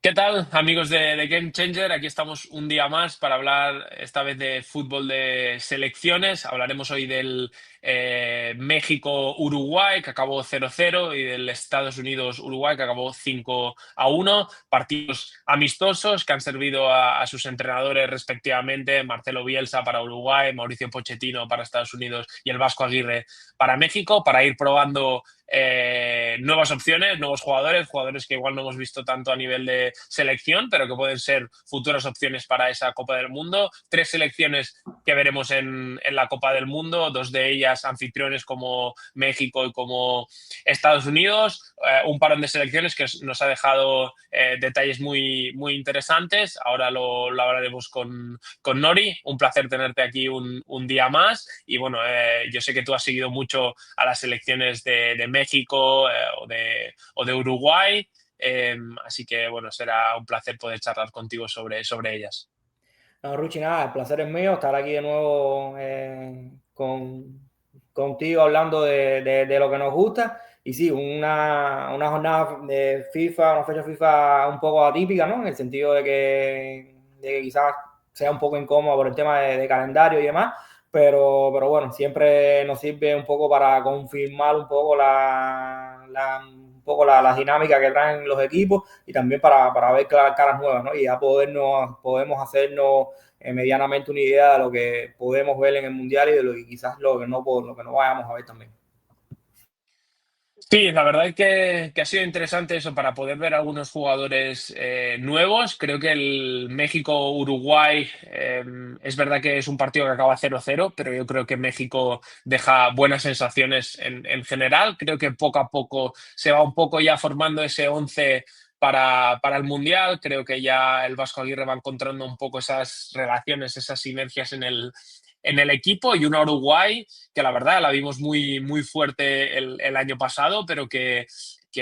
¿Qué tal, amigos de Game Changer? Aquí estamos un día más para hablar esta vez de fútbol de selecciones. Hablaremos hoy del México-Uruguay, que acabó 0-0, y del Estados Unidos-Uruguay, que acabó 5-1. Partidos amistosos que han servido a sus entrenadores respectivamente: Marcelo Bielsa para Uruguay, Mauricio Pochettino para Estados Unidos y el Vasco Aguirre para México, para ir probando nuevas opciones, nuevos jugadores que igual no hemos visto tanto a nivel de selección, pero que pueden ser futuras opciones para esa Copa del Mundo. Tres selecciones que veremos en la Copa del Mundo, dos de ellas anfitriones como México y como Estados Unidos. Un parón de selecciones que nos ha dejado detalles muy interesantes. Ahora lo hablaremos con Nori. Un placer tenerte aquí un día más. Y bueno, yo sé que tú has seguido mucho a las selecciones de México o de Uruguay. Así que bueno, será un placer poder charlar contigo sobre ellas. No, Ruchi, nada, el placer es mío estar aquí de nuevo contigo hablando de lo que nos gusta. Y sí, una jornada de FIFA, una fecha FIFA un poco atípica, ¿no? En el sentido de que quizás sea un poco incómodo por el tema de calendario y demás. Pero bueno, siempre nos sirve un poco para confirmar un poco la dinámica que traen los equipos y también para ver caras nuevas, ¿no? Y ya podemos hacernos medianamente una idea de lo que podemos ver en el mundial y de lo que quizás lo que no vayamos a ver también. Sí, la verdad es que ha sido interesante eso para poder ver algunos jugadores nuevos. Creo que el México-Uruguay es verdad que es un partido que acaba 0-0, pero yo creo que México deja buenas sensaciones en general. Creo que poco a poco se va un poco ya formando ese 11 para el Mundial. Creo que ya el Vasco Aguirre va encontrando un poco esas relaciones, esas sinergias en el equipo, y una Uruguay que la verdad la vimos muy fuerte el año pasado, pero que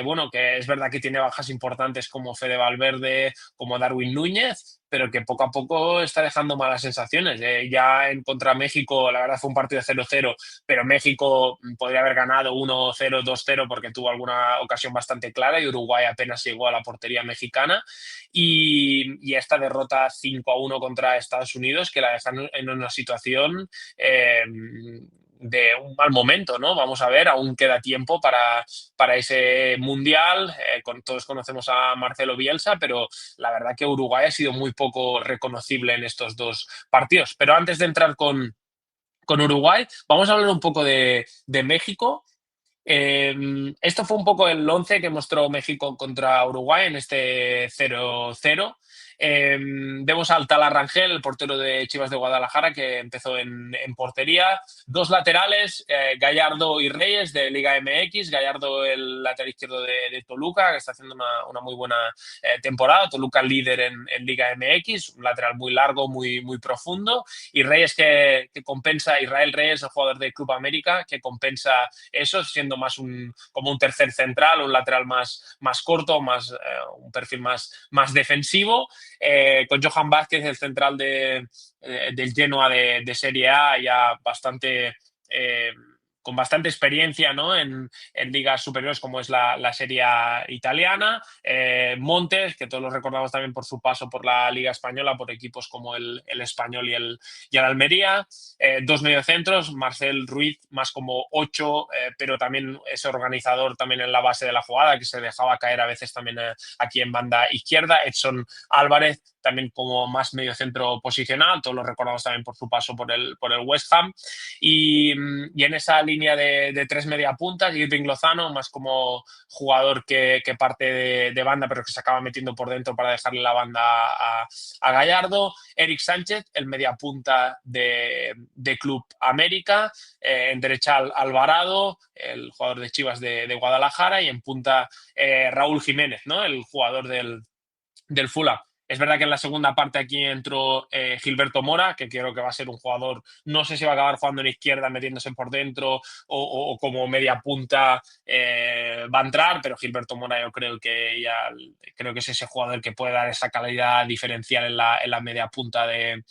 bueno, que es verdad que tiene bajas importantes como Fede Valverde, como Darwin Núñez, pero que poco a poco está dejando malas sensaciones. Ya en contra México, la verdad fue un partido de 0-0, pero México podría haber ganado 1-0, 2-0 porque tuvo alguna ocasión bastante clara, y Uruguay apenas llegó a la portería mexicana. Y esta derrota 5-1 contra Estados Unidos, que la dejan en una situación eh, de un mal momento, ¿no? Vamos a ver, aún queda tiempo para ese mundial. Todos conocemos a Marcelo Bielsa, pero la verdad que Uruguay ha sido muy poco reconocible en estos dos partidos. Pero antes de entrar con Uruguay, vamos a hablar un poco de México. Esto fue un poco el 11 que mostró México contra Uruguay en este 0-0. Vemos al Tala Rangel, el portero de Chivas de Guadalajara, que empezó en portería. Dos laterales, Gallardo y Reyes de Liga MX. Gallardo, el lateral izquierdo de Toluca, que está haciendo una muy buena temporada. Toluca líder en Liga MX, un lateral muy largo, muy profundo. Y Reyes que compensa, Israel Reyes, el jugador de Club América, que compensa eso, siendo más como un tercer central, un lateral más corto, un perfil más defensivo. Con Johan Vázquez, el central del Genoa de Serie A, ya con bastante experiencia, ¿no? en ligas superiores como es la Serie A italiana. Montes, que todos lo recordamos también por su paso por la Liga Española, por equipos como el Español y el Almería. Dos mediocentros, Marcel Ruiz más como 8, pero también es organizador también en la base de la jugada, que se dejaba caer a veces también aquí en banda izquierda. Edson Álvarez también como más mediocentro posicional, todos lo recordamos también por su paso por el West Ham. Y en esa línea de tres media puntas, Irving Lozano más como jugador que parte de banda, pero que se acaba metiendo por dentro para dejarle la banda a Gallardo. Eric Sánchez, el mediapunta de Club América. En derecha Alvarado, el jugador de Chivas de Guadalajara. Y en punta Raúl Jiménez, ¿no? El jugador del Fulham. Es verdad que en la segunda parte aquí entró Gilberto Mora, que creo que va a ser un jugador, no sé si va a acabar jugando en izquierda, metiéndose por dentro, o como media punta va a entrar, pero Gilberto Mora yo creo que es ese jugador que puede dar esa calidad diferencial en la media punta de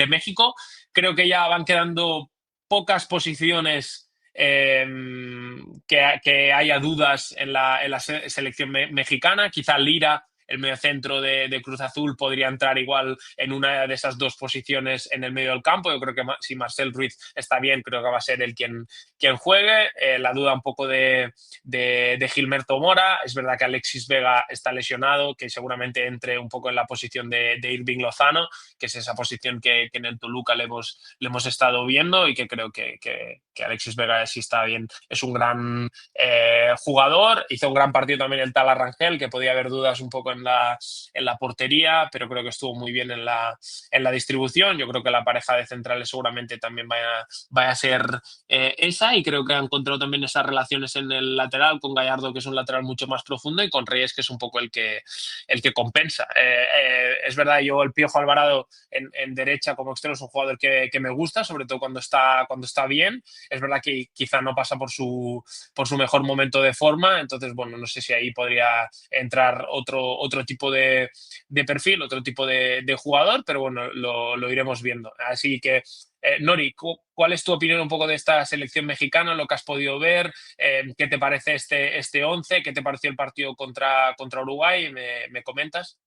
México. Creo que ya van quedando pocas posiciones que haya dudas en la selección mexicana. Quizá Lira el mediocentro de Cruz Azul podría entrar igual en una de esas dos posiciones en el medio del campo. Yo creo que si Marcel Ruiz está bien, creo que va a ser él quien juegue. La duda un poco de Gilberto Mora. Es verdad que Alexis Vega está lesionado, que seguramente entre un poco en la posición de Irving Lozano, que es esa posición que en el Toluca le hemos estado viendo, y que creo que Alexis Vega, si está bien, es un gran jugador. Hizo un gran partido también el Tala Rangel, que podía haber dudas un poco en la portería, pero creo que estuvo muy bien en la distribución. Yo creo que la pareja de centrales seguramente también vaya a ser esa, y creo que ha encontrado también esas relaciones en el lateral, con Gallardo, que es un lateral mucho más profundo, y con Reyes, que es un poco el que compensa. Es verdad, yo el Piojo Alvarado en derecha como extremo es un jugador que me gusta, sobre todo cuando está bien. Es verdad que quizá no pasa por su mejor momento de forma, entonces, bueno, no sé si ahí podría entrar otro tipo de perfil, otro tipo de jugador, pero bueno, lo iremos viendo. Así que, Nori, ¿cuál es tu opinión un poco de esta selección mexicana, lo que has podido ver? ¿Qué te parece este 11? ¿Qué te pareció el partido contra Uruguay? ¿Me comentas?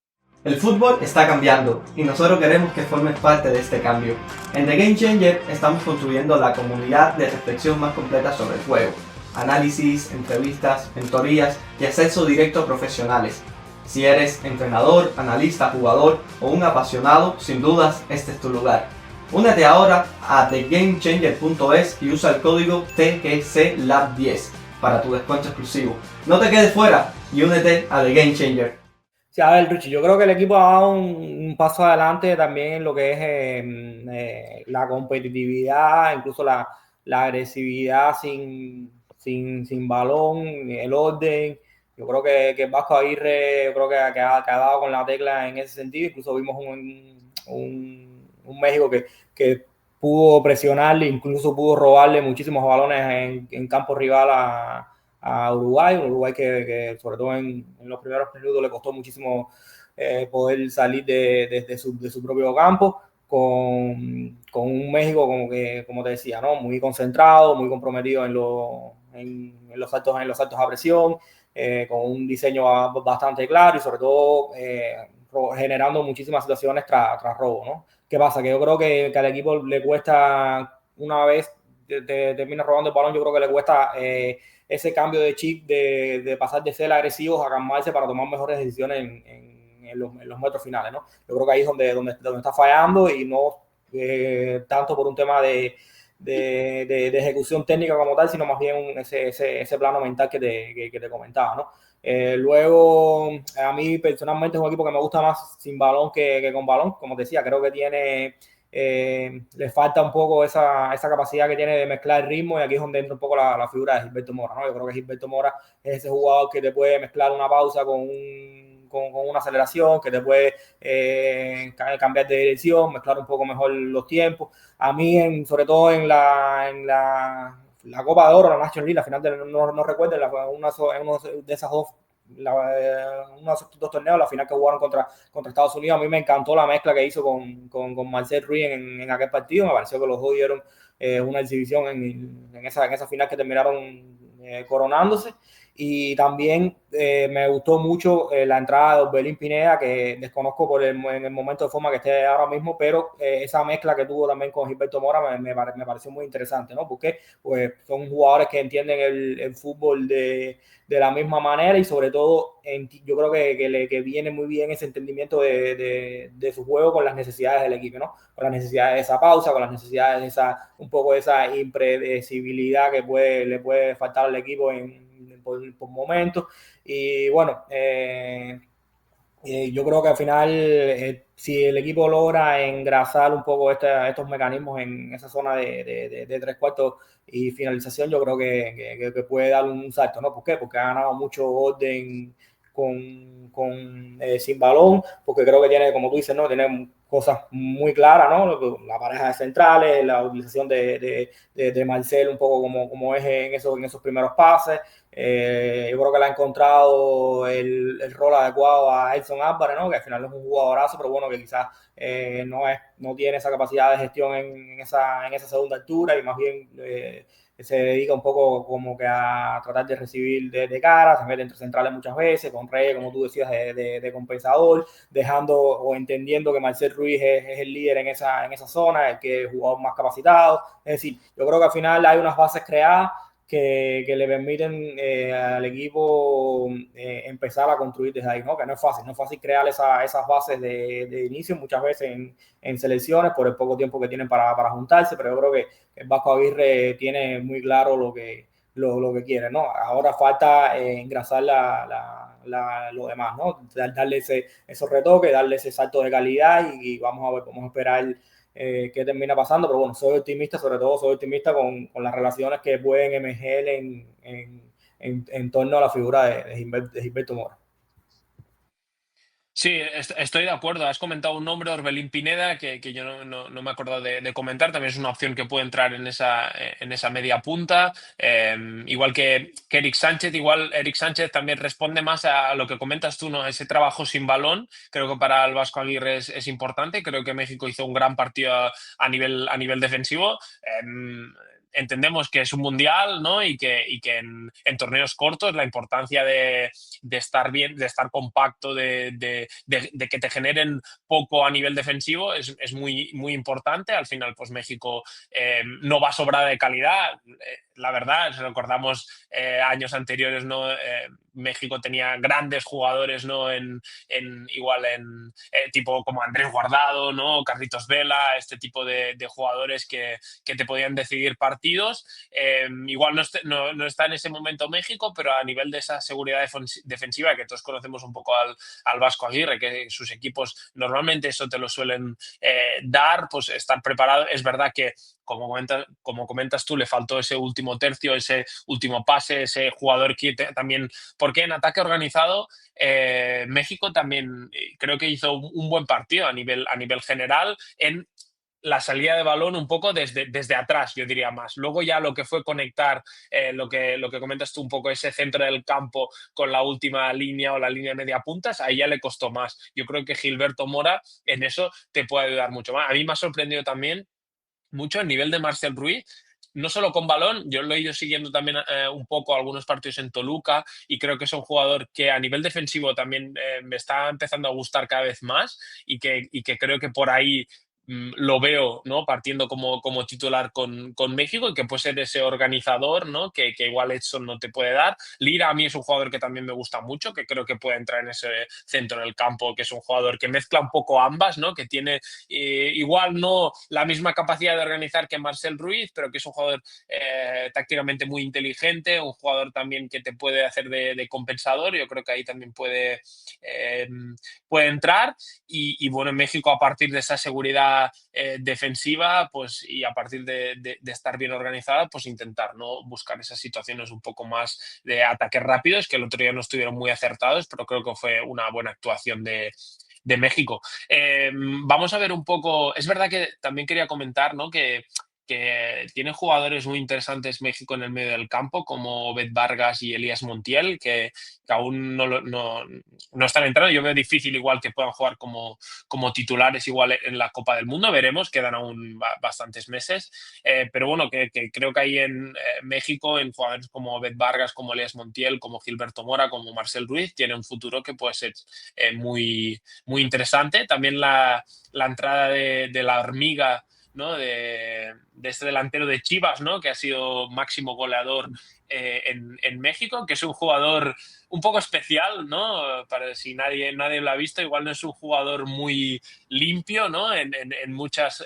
El fútbol está cambiando y nosotros queremos que formes parte de este cambio. En The Game Changer estamos construyendo la comunidad de reflexión más completa sobre el juego. Análisis, entrevistas, mentorías y acceso directo a profesionales. Si eres entrenador, analista, jugador o un apasionado, sin dudas este es tu lugar. Únete ahora a thegamechanger.es y usa el código TGCLAB10 para tu descuento exclusivo. No te quedes fuera y únete a The Game Changer. Sí, a ver, Richie, yo creo que el equipo ha dado un paso adelante también en lo que es la competitividad, incluso la agresividad sin balón, el orden. Yo creo que Vasco Aguirre, yo creo que ha dado con la tecla en ese sentido. Incluso vimos un México que pudo presionarle, incluso pudo robarle muchísimos balones en campo rival a Uruguay, un Uruguay que sobre todo en los primeros minutos le costó muchísimo poder salir de su propio campo, con un México como te decía, ¿no? Muy concentrado, muy comprometido en los saltos a presión, con un diseño bastante claro y sobre todo generando muchísimas situaciones tras robo, ¿no? ¿Qué pasa? Que yo creo que al equipo le cuesta, una vez termina robando el balón, yo creo que le cuesta ese cambio de chip de pasar de ser agresivos a calmarse para tomar mejores decisiones en los metros finales, ¿no? Yo creo que ahí es donde está fallando, y no tanto por un tema de ejecución técnica como tal, sino más bien ese plano mental que te comentaba, ¿no? Luego, a mí personalmente es un equipo que me gusta más sin balón que con balón. Como te decía, creo que le falta un poco esa capacidad que tiene de mezclar el ritmo, y aquí es donde entra un poco la figura de Gilberto Mora, ¿no? Yo creo que Gilberto Mora es ese jugador que te puede mezclar una pausa con una aceleración, que te puede cambiar de dirección, mezclar un poco mejor los tiempos. A mí, sobre todo en la Copa de Oro, la National League, la final no recuerdo, en uno de esas dos, uno de esos dos torneos, la final que jugaron contra Estados Unidos, a mí me encantó la mezcla que hizo con Marcel Ruiz en aquel partido. Me pareció que los dos dieron una exhibición en esa final que terminaron coronándose. Y también me gustó mucho la entrada de Orbelín Pineda, que desconozco en el momento de forma que esté ahora mismo, pero esa mezcla que tuvo también con Gilberto Mora me pareció muy interesante, ¿no? Porque pues, son jugadores que entienden el fútbol de la misma manera, y sobre todo yo creo que viene muy bien ese entendimiento de su juego con las necesidades del equipo, ¿no? Con las necesidades de esa pausa, con las necesidades de un poco de esa impredecibilidad que le puede faltar al equipo por momentos. Y bueno, yo creo que al final, si el equipo logra engrasar un poco estos mecanismos en esa zona de tres cuartos y finalización, yo creo que puede dar un salto, ¿no? ¿Por qué? Porque ha ganado mucho orden sin balón, porque creo que tiene, como tú dices, ¿no? Tiene cosas muy claras, ¿no? La pareja de centrales, la utilización de Marcel un poco como es en esos primeros pases, Yo creo que le ha encontrado el rol adecuado a Edson Álvarez, ¿no? Que al final es un jugadorazo, pero bueno, que quizás no tiene esa capacidad de gestión en esa segunda altura y más bien se dedica un poco como que a tratar de recibir de cara, se mete entre centrales muchas veces, con Reyes, como tú decías, de compensador, dejando o entendiendo que Marcel Ruiz es el líder en esa zona, el que es el jugador más capacitado. Es decir, yo creo que al final hay unas bases creadas que le permiten al equipo empezar a construir desde ahí, ¿no? Que no es fácil crear esas bases de inicio muchas veces en selecciones por el poco tiempo que tienen para juntarse, pero yo creo que el Vasco Aguirre tiene muy claro lo que quiere, ¿no? Ahora falta engrasar lo demás, ¿no? Darle esos retoques, darle ese salto de calidad y vamos a ver, vamos a esperar qué termina pasando, pero bueno, soy optimista, sobre todo soy optimista con las relaciones que pueden emerger en torno a la figura de Gilberto Mora. Sí, estoy de acuerdo. Has comentado un nombre, Orbelín Pineda, que yo no me he acordado de comentar. También es una opción que puede entrar en esa media punta. Igual que Eric Sánchez. Igual Eric Sánchez también responde más a lo que comentas tú, ¿no? Ese trabajo sin balón. Creo que para el Vasco Aguirre es importante. Creo que México hizo un gran partido a nivel defensivo. Entendemos que es un mundial, ¿no? Y que en torneos cortos la importancia de estar bien, de estar compacto, de que te generen poco a nivel defensivo es muy, muy importante. Al final, pues México no va sobrada de calidad. La verdad, si recordamos años anteriores, ¿no? México tenía grandes jugadores, ¿no? Igual en tipo como Andrés Guardado, ¿no? Carlitos Vela, este tipo de jugadores que te podían decidir partidos. Igual no está en ese momento México, pero a nivel de esa seguridad defensiva, que todos conocemos un poco al Vasco Aguirre, que sus equipos normalmente eso te lo suelen dar, pues estar preparado. Es verdad que como comentas tú, le faltó ese último tercio, ese último pase, ese jugador que también, porque en ataque organizado México también creo que hizo un buen partido a nivel general en la salida de balón un poco desde atrás, yo diría más. Luego ya lo que fue conectar, lo que comentas tú un poco, ese centro del campo con la última línea o la línea de media puntas, ahí ya le costó más. Yo creo que Gilberto Mora en eso te puede ayudar mucho más. A mí me ha sorprendido también mucho el nivel de Marcel Ruiz, no solo con balón, yo lo he ido siguiendo también un poco algunos partidos en Toluca y creo que es un jugador que a nivel defensivo también me está empezando a gustar cada vez más y que creo que por ahí lo veo, ¿no? Partiendo como titular con México y que puede ser ese organizador, ¿no? Que igual Edson no te puede dar. Lira a mí es un jugador que también me gusta mucho, que creo que puede entrar en ese centro del campo, que es un jugador que mezcla un poco ambas, ¿no? Que tiene igual no la misma capacidad de organizar que Marcel Ruiz, pero que es un jugador tácticamente muy inteligente, un jugador también que te puede hacer de compensador. Yo creo que ahí también puede entrar y bueno, en México a partir de esa seguridad defensiva, pues y a partir de estar bien organizada, pues intentar no buscar esas situaciones un poco más de ataques rápidos, que el otro día no estuvieron muy acertados, pero creo que fue una buena actuación de México. Vamos a ver un poco, es verdad que también quería comentar, ¿no? que tiene jugadores muy interesantes México en el medio del campo, como Bet Vargas y Elías Montiel, que aún no están entrando. Yo veo difícil igual que puedan jugar como titulares igual en la Copa del Mundo. Veremos, quedan aún bastantes meses. Pero bueno, que creo que ahí en México, en jugadores como Bet Vargas, como Elías Montiel, como Gilberto Mora, como Marcel Ruiz, tiene un futuro que puede ser muy, muy interesante. También la entrada de la hormiga, ¿no? de este delantero de Chivas, ¿no? Que ha sido máximo goleador en México, que es un jugador un poco especial, ¿no? Para si nadie lo ha visto, igual no es un jugador muy limpio, ¿no? En muchas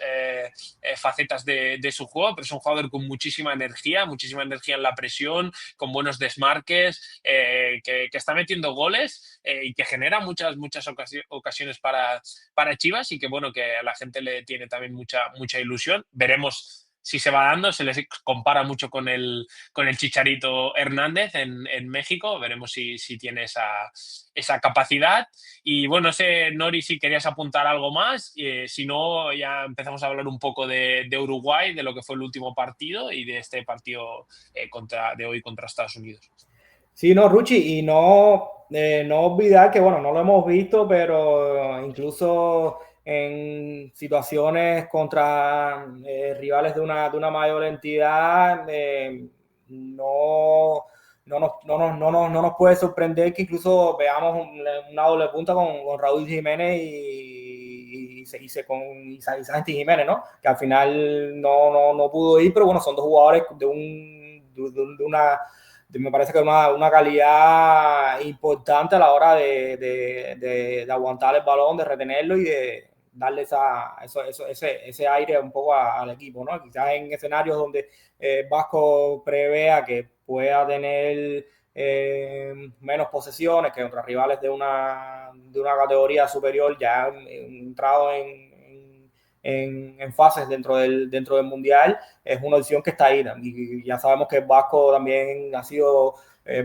facetas de su juego, pero es un jugador con muchísima energía en la presión, con buenos desmarques, que está metiendo goles y que genera muchas ocasiones para Chivas y que bueno, que a la gente le tiene también mucha ilusión. Veremos si se va dando, se les compara mucho con el Chicharito Hernández en México, veremos si tiene esa capacidad. Y bueno, Nori, si querías apuntar algo más, si no, ya empezamos a hablar un poco de Uruguay, de lo que fue el último partido y de este partido de hoy contra Estados Unidos. Sí, no, Ruchi, y no olvidar que, bueno, no lo hemos visto, pero incluso en situaciones contra rivales de una mayor entidad, no nos puede sorprender que incluso veamos una doble punta con Raúl Jiménez y Santi Jiménez, ¿no? Que al final no pudo ir, pero bueno, son dos jugadores de una me parece que una calidad importante a la hora de aguantar el balón, de retenerlo y de darle ese aire un poco al equipo, ¿no? Quizás en escenarios donde Vasco prevea que pueda tener menos posesiones que otros rivales de una categoría superior ya entrado en fases dentro del Mundial, es una opción que está ahí. Y ya sabemos que el Vasco también ha sido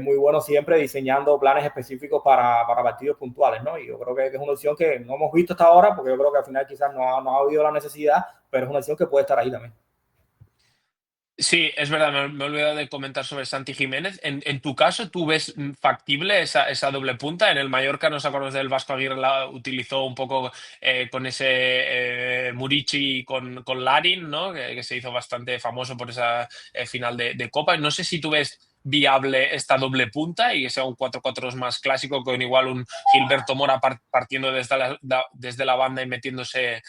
muy bueno siempre diseñando planes específicos para partidos puntuales, ¿no? Y yo creo que es una opción que no hemos visto hasta ahora, porque yo creo que al final quizás no ha habido la necesidad, pero es una opción que puede estar ahí también. Sí, es verdad, me he olvidado de comentar sobre Santi Jiménez. En tu caso, ¿tú ves factible esa doble punta? En el Mallorca, nos acordamos del Vasco Aguirre, la utilizó un poco con ese Murici con Larin, ¿no? Que se hizo bastante famoso por esa final de Copa. No sé si tú ves viable esta doble punta y que sea un 4-4-2 más clásico con igual un Gilberto Mora partiendo desde la banda y metiéndose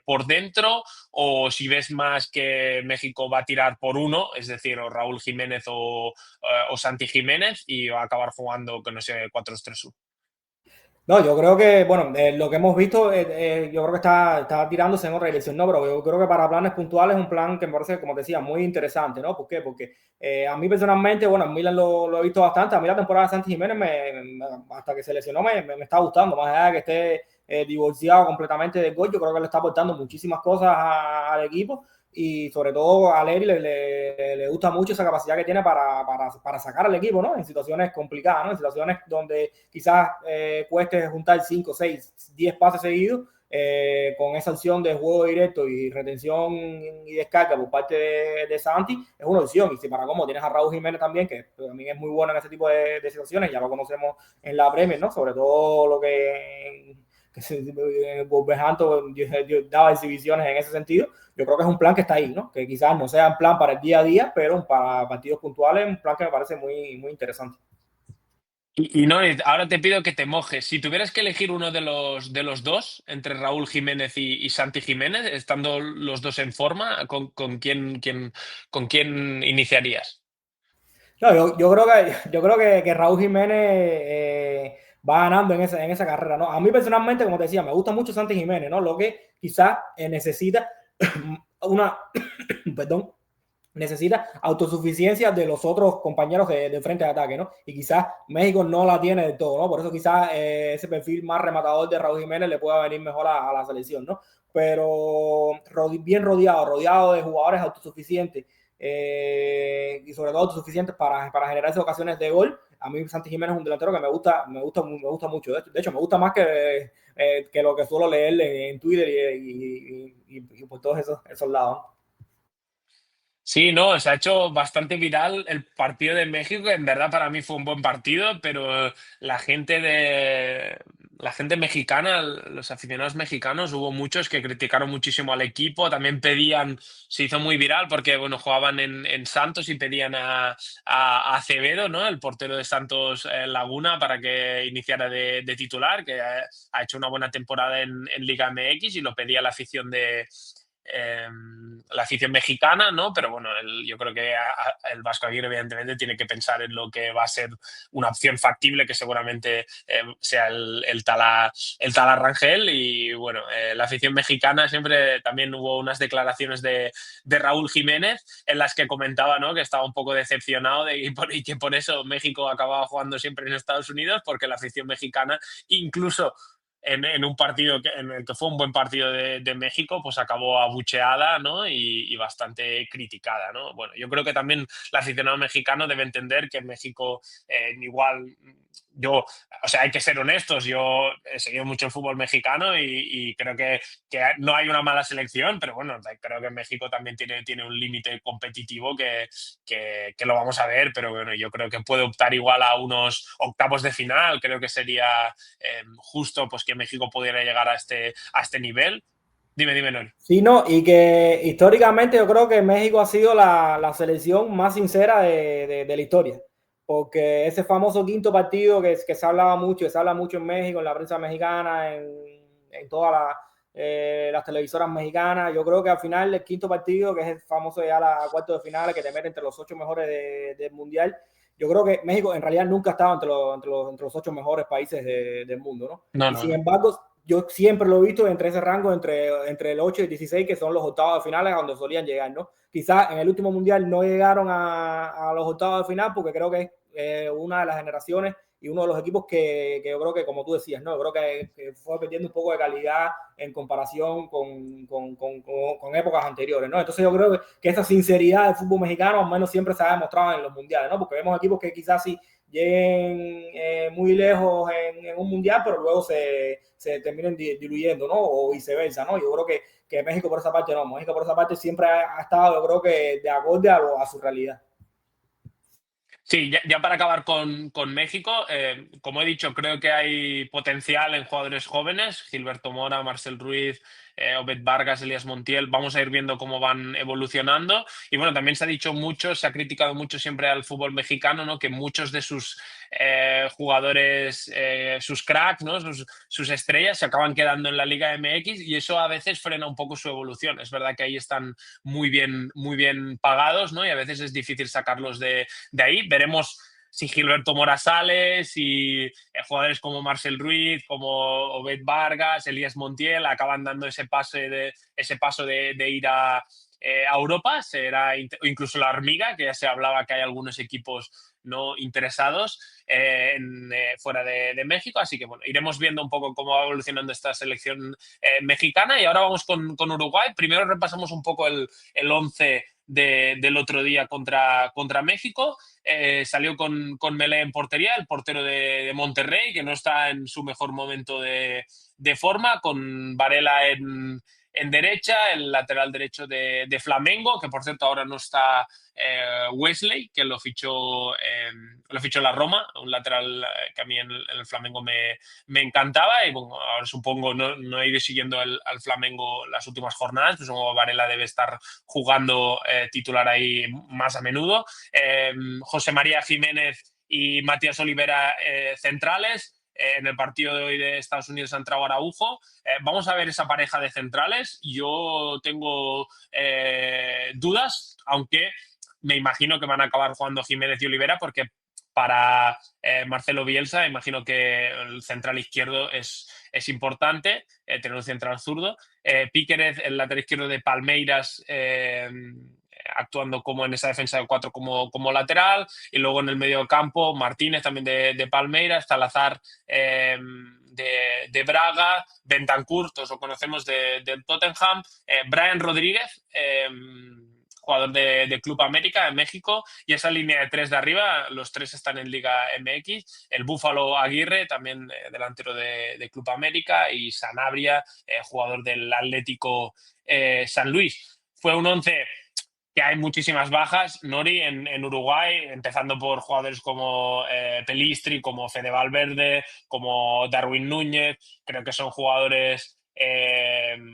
por dentro, o si ves más que México va a tirar por uno, es decir, o Raúl Jiménez o Santi Jiménez, y va a acabar jugando con ese 4-3-1. No, yo creo que, bueno, lo que hemos visto, yo creo que está tirándose en otra dirección, ¿no? Pero yo creo que para planes puntuales es un plan que me parece, como te decía, muy interesante, ¿no? ¿Por qué? Porque a mí personalmente, bueno, en Milan lo he visto bastante. A mí la temporada de Santi Jiménez, hasta que se lesionó, me está gustando. Más allá de que esté divorciado completamente del gol, yo creo que le está aportando muchísimas cosas al equipo. Y sobre todo a Leri le gusta mucho esa capacidad que tiene para sacar al equipo, ¿no? En situaciones complicadas, ¿no? En situaciones donde quizás cueste juntar 5, 6, 10 pases seguidos, con esa opción de juego directo y retención y descarga por parte de Santi, es una opción. Y si para cómo tienes a Raúl Jiménez también, que también es muy bueno en ese tipo de situaciones, ya lo conocemos en la Premier, ¿no? Sobre todo lo que Wolverhampton daba exhibiciones en ese sentido. Yo creo que es un plan que está ahí, ¿no? Que quizás no sea un plan para el día a día, pero para partidos puntuales, un plan que me parece muy, muy interesante. Y no, ahora te pido que te mojes. Si tuvieras que elegir uno de los dos, entre Raúl Jiménez y Santi Jiménez, estando los dos en forma, ¿con quién iniciarías? No, yo creo que Raúl Jiménez va ganando en esa carrera, ¿no? A mí personalmente, como te decía, me gusta mucho Santi Jiménez, ¿no? Lo que quizás necesita una, perdón, necesita autosuficiencia de los otros compañeros de frente de ataque, ¿no? Y quizás México no la tiene del todo, ¿no? Por eso quizás ese perfil más rematador de Raúl Jiménez le pueda venir mejor a la selección, ¿no? Pero bien rodeado de jugadores autosuficientes, y sobre todo autosuficientes para generarse ocasiones de gol. A mí Santi Jiménez es un delantero que me gusta mucho. De hecho, me gusta más que lo que suelo leer en Twitter y por todos esos lados. Sí, no, se ha hecho bastante viral el partido de México, que en verdad para mí fue un buen partido, pero la gente la gente mexicana, los aficionados mexicanos, hubo muchos que criticaron muchísimo al equipo, también pedían, se hizo muy viral porque, bueno, jugaban en Santos y pedían a Acevedo, ¿no? El portero de Santos Laguna, para que iniciara de titular, que ha hecho una buena temporada en Liga MX, y lo pedía eh, la afición mexicana, ¿no? Pero bueno, yo creo que el Vasco Aguirre evidentemente tiene que pensar en lo que va a ser una opción factible, que seguramente sea el Tala Rangel. Y bueno, la afición mexicana, siempre también hubo unas declaraciones de Raúl Jiménez en las que comentaba, ¿no?, que estaba un poco decepcionado y que por eso México acababa jugando siempre en Estados Unidos, porque la afición mexicana, incluso en un partido en el que fue un buen partido de México, pues acabó abucheada, ¿no? Y bastante criticada, ¿no? Bueno, yo creo que también el aficionado mexicano debe entender que México igual yo, o sea, hay que ser honestos, yo he seguido mucho el fútbol mexicano y creo que no hay una mala selección, pero bueno, creo que México también tiene un límite competitivo que lo vamos a ver, pero bueno, yo creo que puede optar igual a unos octavos de final, creo que sería justo pues que México pudiera llegar a este nivel. Dime, Nori. Sí, no, y que históricamente yo creo que México ha sido la selección más sincera de la historia, porque ese famoso quinto partido que se hablaba mucho, que se habla mucho en México, en la prensa mexicana, en todas las televisoras mexicanas, yo creo que al final el quinto partido, que es el famoso ya la cuarto de finales, que te mete entre los 8 mejores del Mundial, yo creo que México en realidad nunca ha estado entre los 8 mejores países del mundo, ¿no? No, Y no, sin no. embargo, yo siempre lo he visto entre ese rango, entre el 8 y el 16, que son los octavos de finales a donde solían llegar, ¿no? Quizás en el último mundial no llegaron a los octavos de final porque creo que es una de las generaciones y uno de los equipos que yo creo que, como tú decías, ¿no? Yo creo que fue perdiendo un poco de calidad en comparación con épocas anteriores, ¿no? Entonces yo creo que esa sinceridad del fútbol mexicano al menos siempre se ha demostrado en los mundiales, ¿no? Porque vemos equipos que quizás sí lleguen muy lejos en un mundial, pero luego se terminen diluyendo, ¿no? O viceversa, ¿no? Yo creo que México por esa parte no. México por esa parte siempre ha estado, yo creo que de acorde a su realidad. Sí, ya para acabar con México, como he dicho, creo que hay potencial en jugadores jóvenes, Gilberto Mora, Marcel Ruiz, Obed Vargas, Elías Montiel, vamos a ir viendo cómo van evolucionando. Y bueno, también se ha dicho mucho, se ha criticado mucho siempre al fútbol mexicano, ¿no? Que muchos de sus jugadores, sus cracks, ¿no? Sus estrellas se acaban quedando en la Liga MX y eso a veces frena un poco su evolución. Es verdad que ahí están muy bien pagados, ¿no? Y a veces es difícil sacarlos de ahí. Veremos si Gilberto Mora sale, si jugadores como Marcel Ruiz, como Obed Vargas, Elías Montiel acaban dando ese paso de ir a Europa, será incluso la Hormiga, que ya se hablaba que hay algunos equipos no interesados fuera de México, así que bueno, iremos viendo un poco cómo va evolucionando esta selección mexicana y ahora vamos con Uruguay. Primero repasamos un poco el 11 del otro día contra México. Salió con Melé en portería, el portero de Monterrey, que no está en su mejor momento de forma, con Varela en derecha, el lateral derecho de Flamengo, que por cierto ahora no está Wesley, que lo fichó la Roma, un lateral que a mí en el Flamengo me encantaba y bueno, ahora supongo, no he ido siguiendo al Flamengo las últimas jornadas, pues supongo Varela debe estar jugando titular ahí más a menudo. José María Jiménez y Matías Olivera centrales. En el partido de hoy de Estados Unidos ha entrado Araujo. Vamos a ver esa pareja de centrales. Yo tengo dudas, aunque me imagino que van a acabar jugando Jiménez y Olivera porque para Marcelo Bielsa imagino que el central izquierdo es importante, tener un central zurdo. Píquerez, el lateral izquierdo de Palmeiras, actuando como en esa defensa de cuatro como lateral, y luego en el medio campo Martínez también de Palmeiras, Salazar de Braga, Bentancur, todos lo conocemos del Tottenham, Brian Rodríguez, jugador de Club América en México, y esa línea de tres de arriba, los tres están en Liga MX, el Búfalo Aguirre, también delantero de Club América, y Sanabria, jugador del Atlético San Luis. Fue un 11 que hay muchísimas bajas, Nori, en Uruguay, empezando por jugadores como Pelistri, como Fede Valverde, como Darwin Núñez, creo que son jugadores,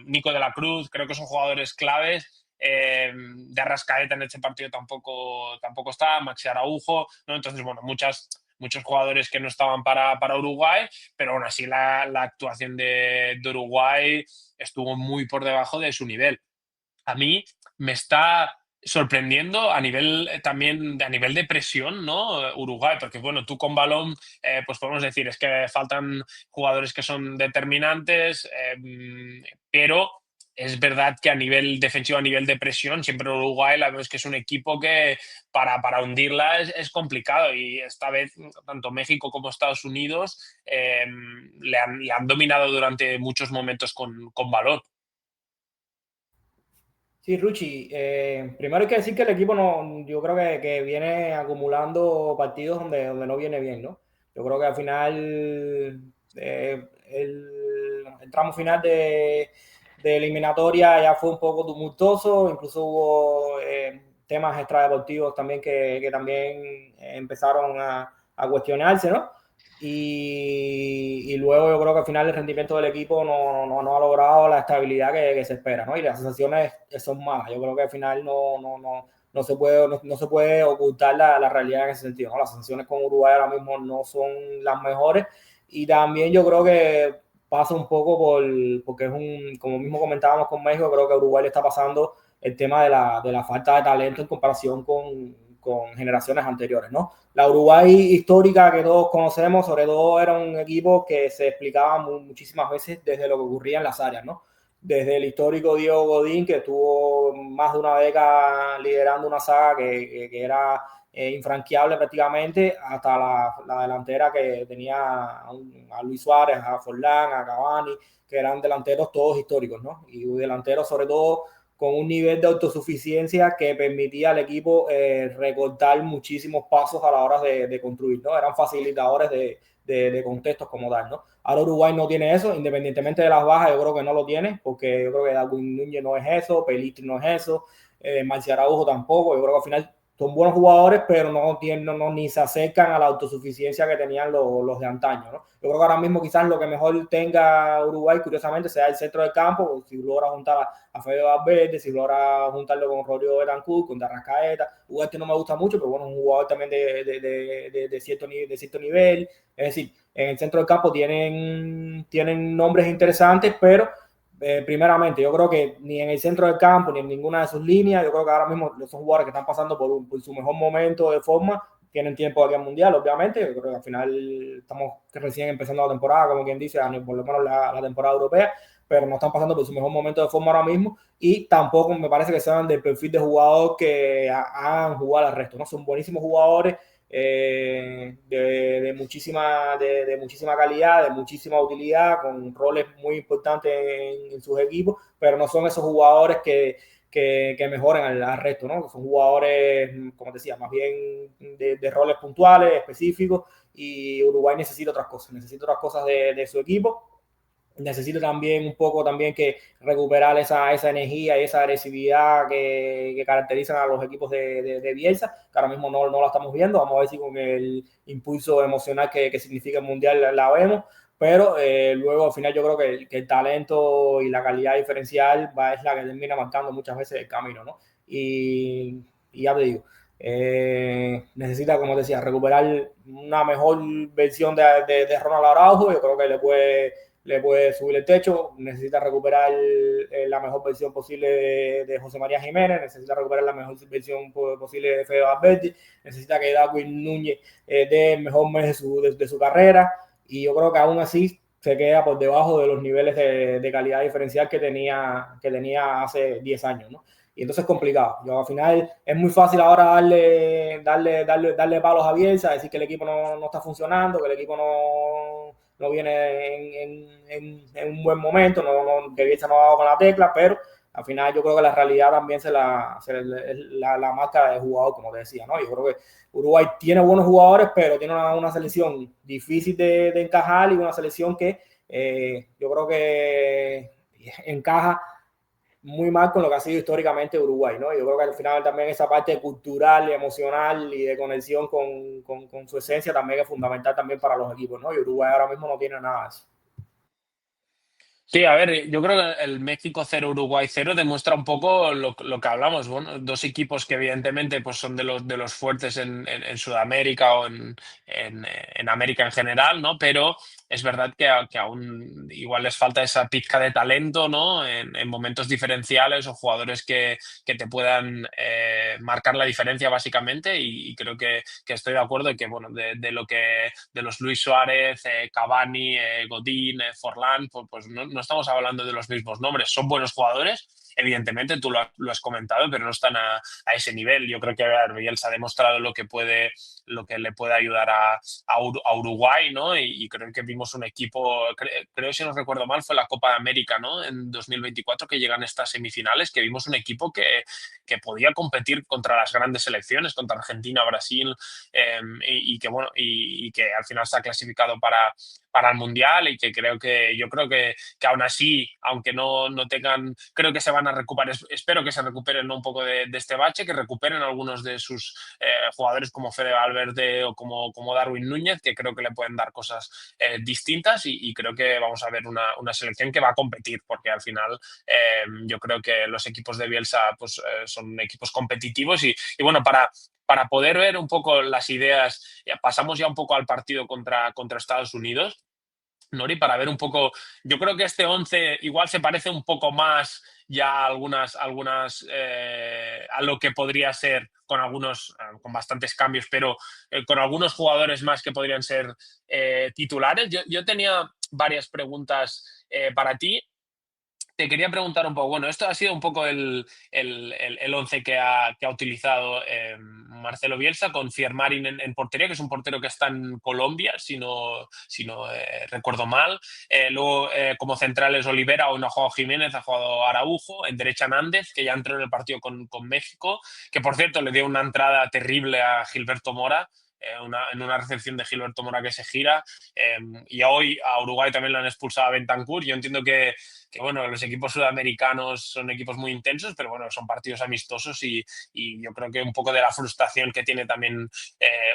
Nico de la Cruz, creo que son jugadores claves. De Arrascaeta en este partido tampoco está, Maxi Araujo, ¿no? Entonces, bueno, muchos jugadores que no estaban para Uruguay, pero aún así la actuación de Uruguay estuvo muy por debajo de su nivel. A mí me está sorprendiendo también a nivel de presión, ¿no? Uruguay, porque bueno, tú con balón, pues podemos decir, es que faltan jugadores que son determinantes, pero es verdad que a nivel defensivo, a nivel de presión, siempre Uruguay la vemos que es un equipo que para hundirla es complicado y esta vez tanto México como Estados Unidos le han dominado durante muchos momentos con balón. Sí, Ruchi, primero hay que decir que el equipo no, yo creo que viene acumulando partidos donde no viene bien, ¿no? Yo creo que al final el tramo final de eliminatoria ya fue un poco tumultuoso, incluso hubo temas extradeportivos también que también empezaron a cuestionarse, ¿no? Y luego yo creo que al final el rendimiento del equipo no ha logrado la estabilidad que se espera, ¿no? Y las sensaciones son malas. Yo creo que al final no se puede ocultar la realidad en ese sentido, ¿no? Las sensaciones con Uruguay ahora mismo no son las mejores y también yo creo que pasa un poco porque es como mismo comentábamos con México, creo que a Uruguay le está pasando el tema de la falta de talento en comparación con generaciones anteriores, ¿no? La Uruguay histórica que todos conocemos, sobre todo era un equipo que se explicaba muchísimas veces desde lo que ocurría en las áreas, ¿no? Desde el histórico Diego Godín, que estuvo más de una década liderando una saga que era infranqueable prácticamente, hasta la delantera que tenía a Luis Suárez, a Forlán, a Cavani, que eran delanteros todos históricos, ¿no? Y delanteros sobre todo con un nivel de autosuficiencia que permitía al equipo recortar muchísimos pasos a la hora de construir, ¿no? Eran facilitadores de contextos como tal, ¿no? Ahora Uruguay no tiene eso, independientemente de las bajas, yo creo que no lo tiene, porque yo creo que Darwin Núñez no es eso, Pelistri no es eso, Marcial Araujo tampoco, yo creo que al final son buenos jugadores, pero no tienen, ni se acercan a la autosuficiencia que tenían los de antaño, ¿no? Yo creo que ahora mismo quizás lo que mejor tenga Uruguay, curiosamente, sea el centro del campo, si logra juntar a Fede Valverde, si logra juntarlo con Rodrigo Betancourt, con Arrascaeta, jugador que no me gusta mucho, pero bueno, un jugador también de cierto nivel. Es decir, en el centro del campo tienen nombres interesantes, pero primeramente, yo creo que ni en el centro del campo, ni en ninguna de sus líneas, yo creo que ahora mismo son jugadores que están pasando por su mejor momento de forma, tienen tiempo aquí al Mundial, obviamente, yo creo que al final estamos recién empezando la temporada, como quien dice, por lo menos la temporada europea, pero no están pasando por su mejor momento de forma ahora mismo y tampoco me parece que sean del perfil de jugador que hagan jugar al resto, ¿no? Son buenísimos jugadores, de muchísima calidad, de muchísima utilidad, con roles muy importantes en sus equipos, pero no son esos jugadores que mejoren al resto, ¿no? Son jugadores, como te decía, más bien de roles puntuales, específicos, y Uruguay necesita otras cosas de su equipo. Necesita también un poco también que recuperar esa energía y esa agresividad que caracterizan a los equipos de Bielsa, que ahora mismo no la estamos viendo. Vamos a ver si con el impulso emocional que significa el Mundial la vemos, pero luego al final yo creo que el talento y la calidad diferencial es la que termina marcando muchas veces el camino, ¿no? Y ya te digo, necesita, como te decía, recuperar una mejor versión de Ronald Araujo. Yo creo que le puede subir el techo, necesita recuperar la mejor versión posible de José María Jiménez, necesita recuperar la mejor versión posible de Fede Valverde, necesita que Darwin Núñez dé el mejor mes de su carrera, y yo creo que aún así se queda por debajo de los niveles de calidad diferencial que tenía hace 10 años, ¿no? Y entonces es complicado. Yo al final es muy fácil ahora darle palos a Bielsa, decir que el equipo no está funcionando, que el equipo no viene en un buen momento, que Bielsa no ha dado con la tecla, pero al final yo creo que la realidad también es la marca de jugador, como te decía, ¿no? Yo creo que Uruguay tiene buenos jugadores, pero tiene una selección difícil de encajar y una selección que yo creo que encaja muy mal con lo que ha sido históricamente Uruguay, ¿no? Yo creo que al final también esa parte cultural, emocional y de conexión con su esencia también es fundamental también para los equipos, ¿no? Y Uruguay ahora mismo no tiene nada de eso. Sí, a ver, yo creo que el México 0, Uruguay 0 demuestra un poco lo que hablamos. Bueno, dos equipos que evidentemente pues son de los fuertes en Sudamérica o en América en general, ¿no? Pero es verdad que aún igual les falta esa pizca de talento, ¿no? En momentos diferenciales o jugadores que te puedan marcar la diferencia básicamente, y creo que estoy de acuerdo en que, bueno, de los Luis Suárez, Cavani, Godín, Forlán, pues no estamos hablando de los mismos nombres. Son buenos jugadores evidentemente, tú lo has comentado, pero no están a ese nivel. Yo creo que Bielsa ha demostrado lo que le puede ayudar a Uruguay, ¿no? Y creo que vimos un equipo, creo si no recuerdo mal, fue la Copa de América, ¿no? En 2024 que llegan estas semifinales, que vimos un equipo que podía competir contra las grandes selecciones, contra Argentina, Brasil, y que bueno, y que al final se ha clasificado para el Mundial, y que yo creo que aún así, aunque no tengan, creo que se van a recuperar, espero que se recuperen, ¿no?, un poco de este bache, que recuperen algunos de sus jugadores como Fede Valverde o como Darwin Núñez, que creo que le pueden dar cosas distintas, y creo que vamos a ver una selección que va a competir, porque al final yo creo que los equipos de Bielsa pues, son equipos competitivos, y bueno, para poder ver un poco las ideas, pasamos ya un poco al partido contra Estados Unidos, Nori, para ver un poco. Yo creo que este 11 igual se parece un poco más ya a algunas a lo que podría ser con bastantes cambios, pero con algunos jugadores más que podrían ser titulares. Yo tenía varias preguntas para ti. Te quería preguntar un poco, bueno, esto ha sido un poco el 11 que ha utilizado Marcelo Bielsa, con Fiermarin en portería, que es un portero que está en Colombia, si no recuerdo mal. Luego, como centrales, Olivera, o no ha jugado Jiménez, ha jugado Araujo. En derecha, Nández, que ya entró en el partido con México, que por cierto le dio una entrada terrible a Gilberto Mora, en una recepción de Gilberto Mora que se gira. Y hoy a Uruguay también lo han expulsado a Bentancur. Yo entiendo que bueno, los equipos sudamericanos son equipos muy intensos, pero bueno, son partidos amistosos, y yo creo que un poco de la frustración que tiene también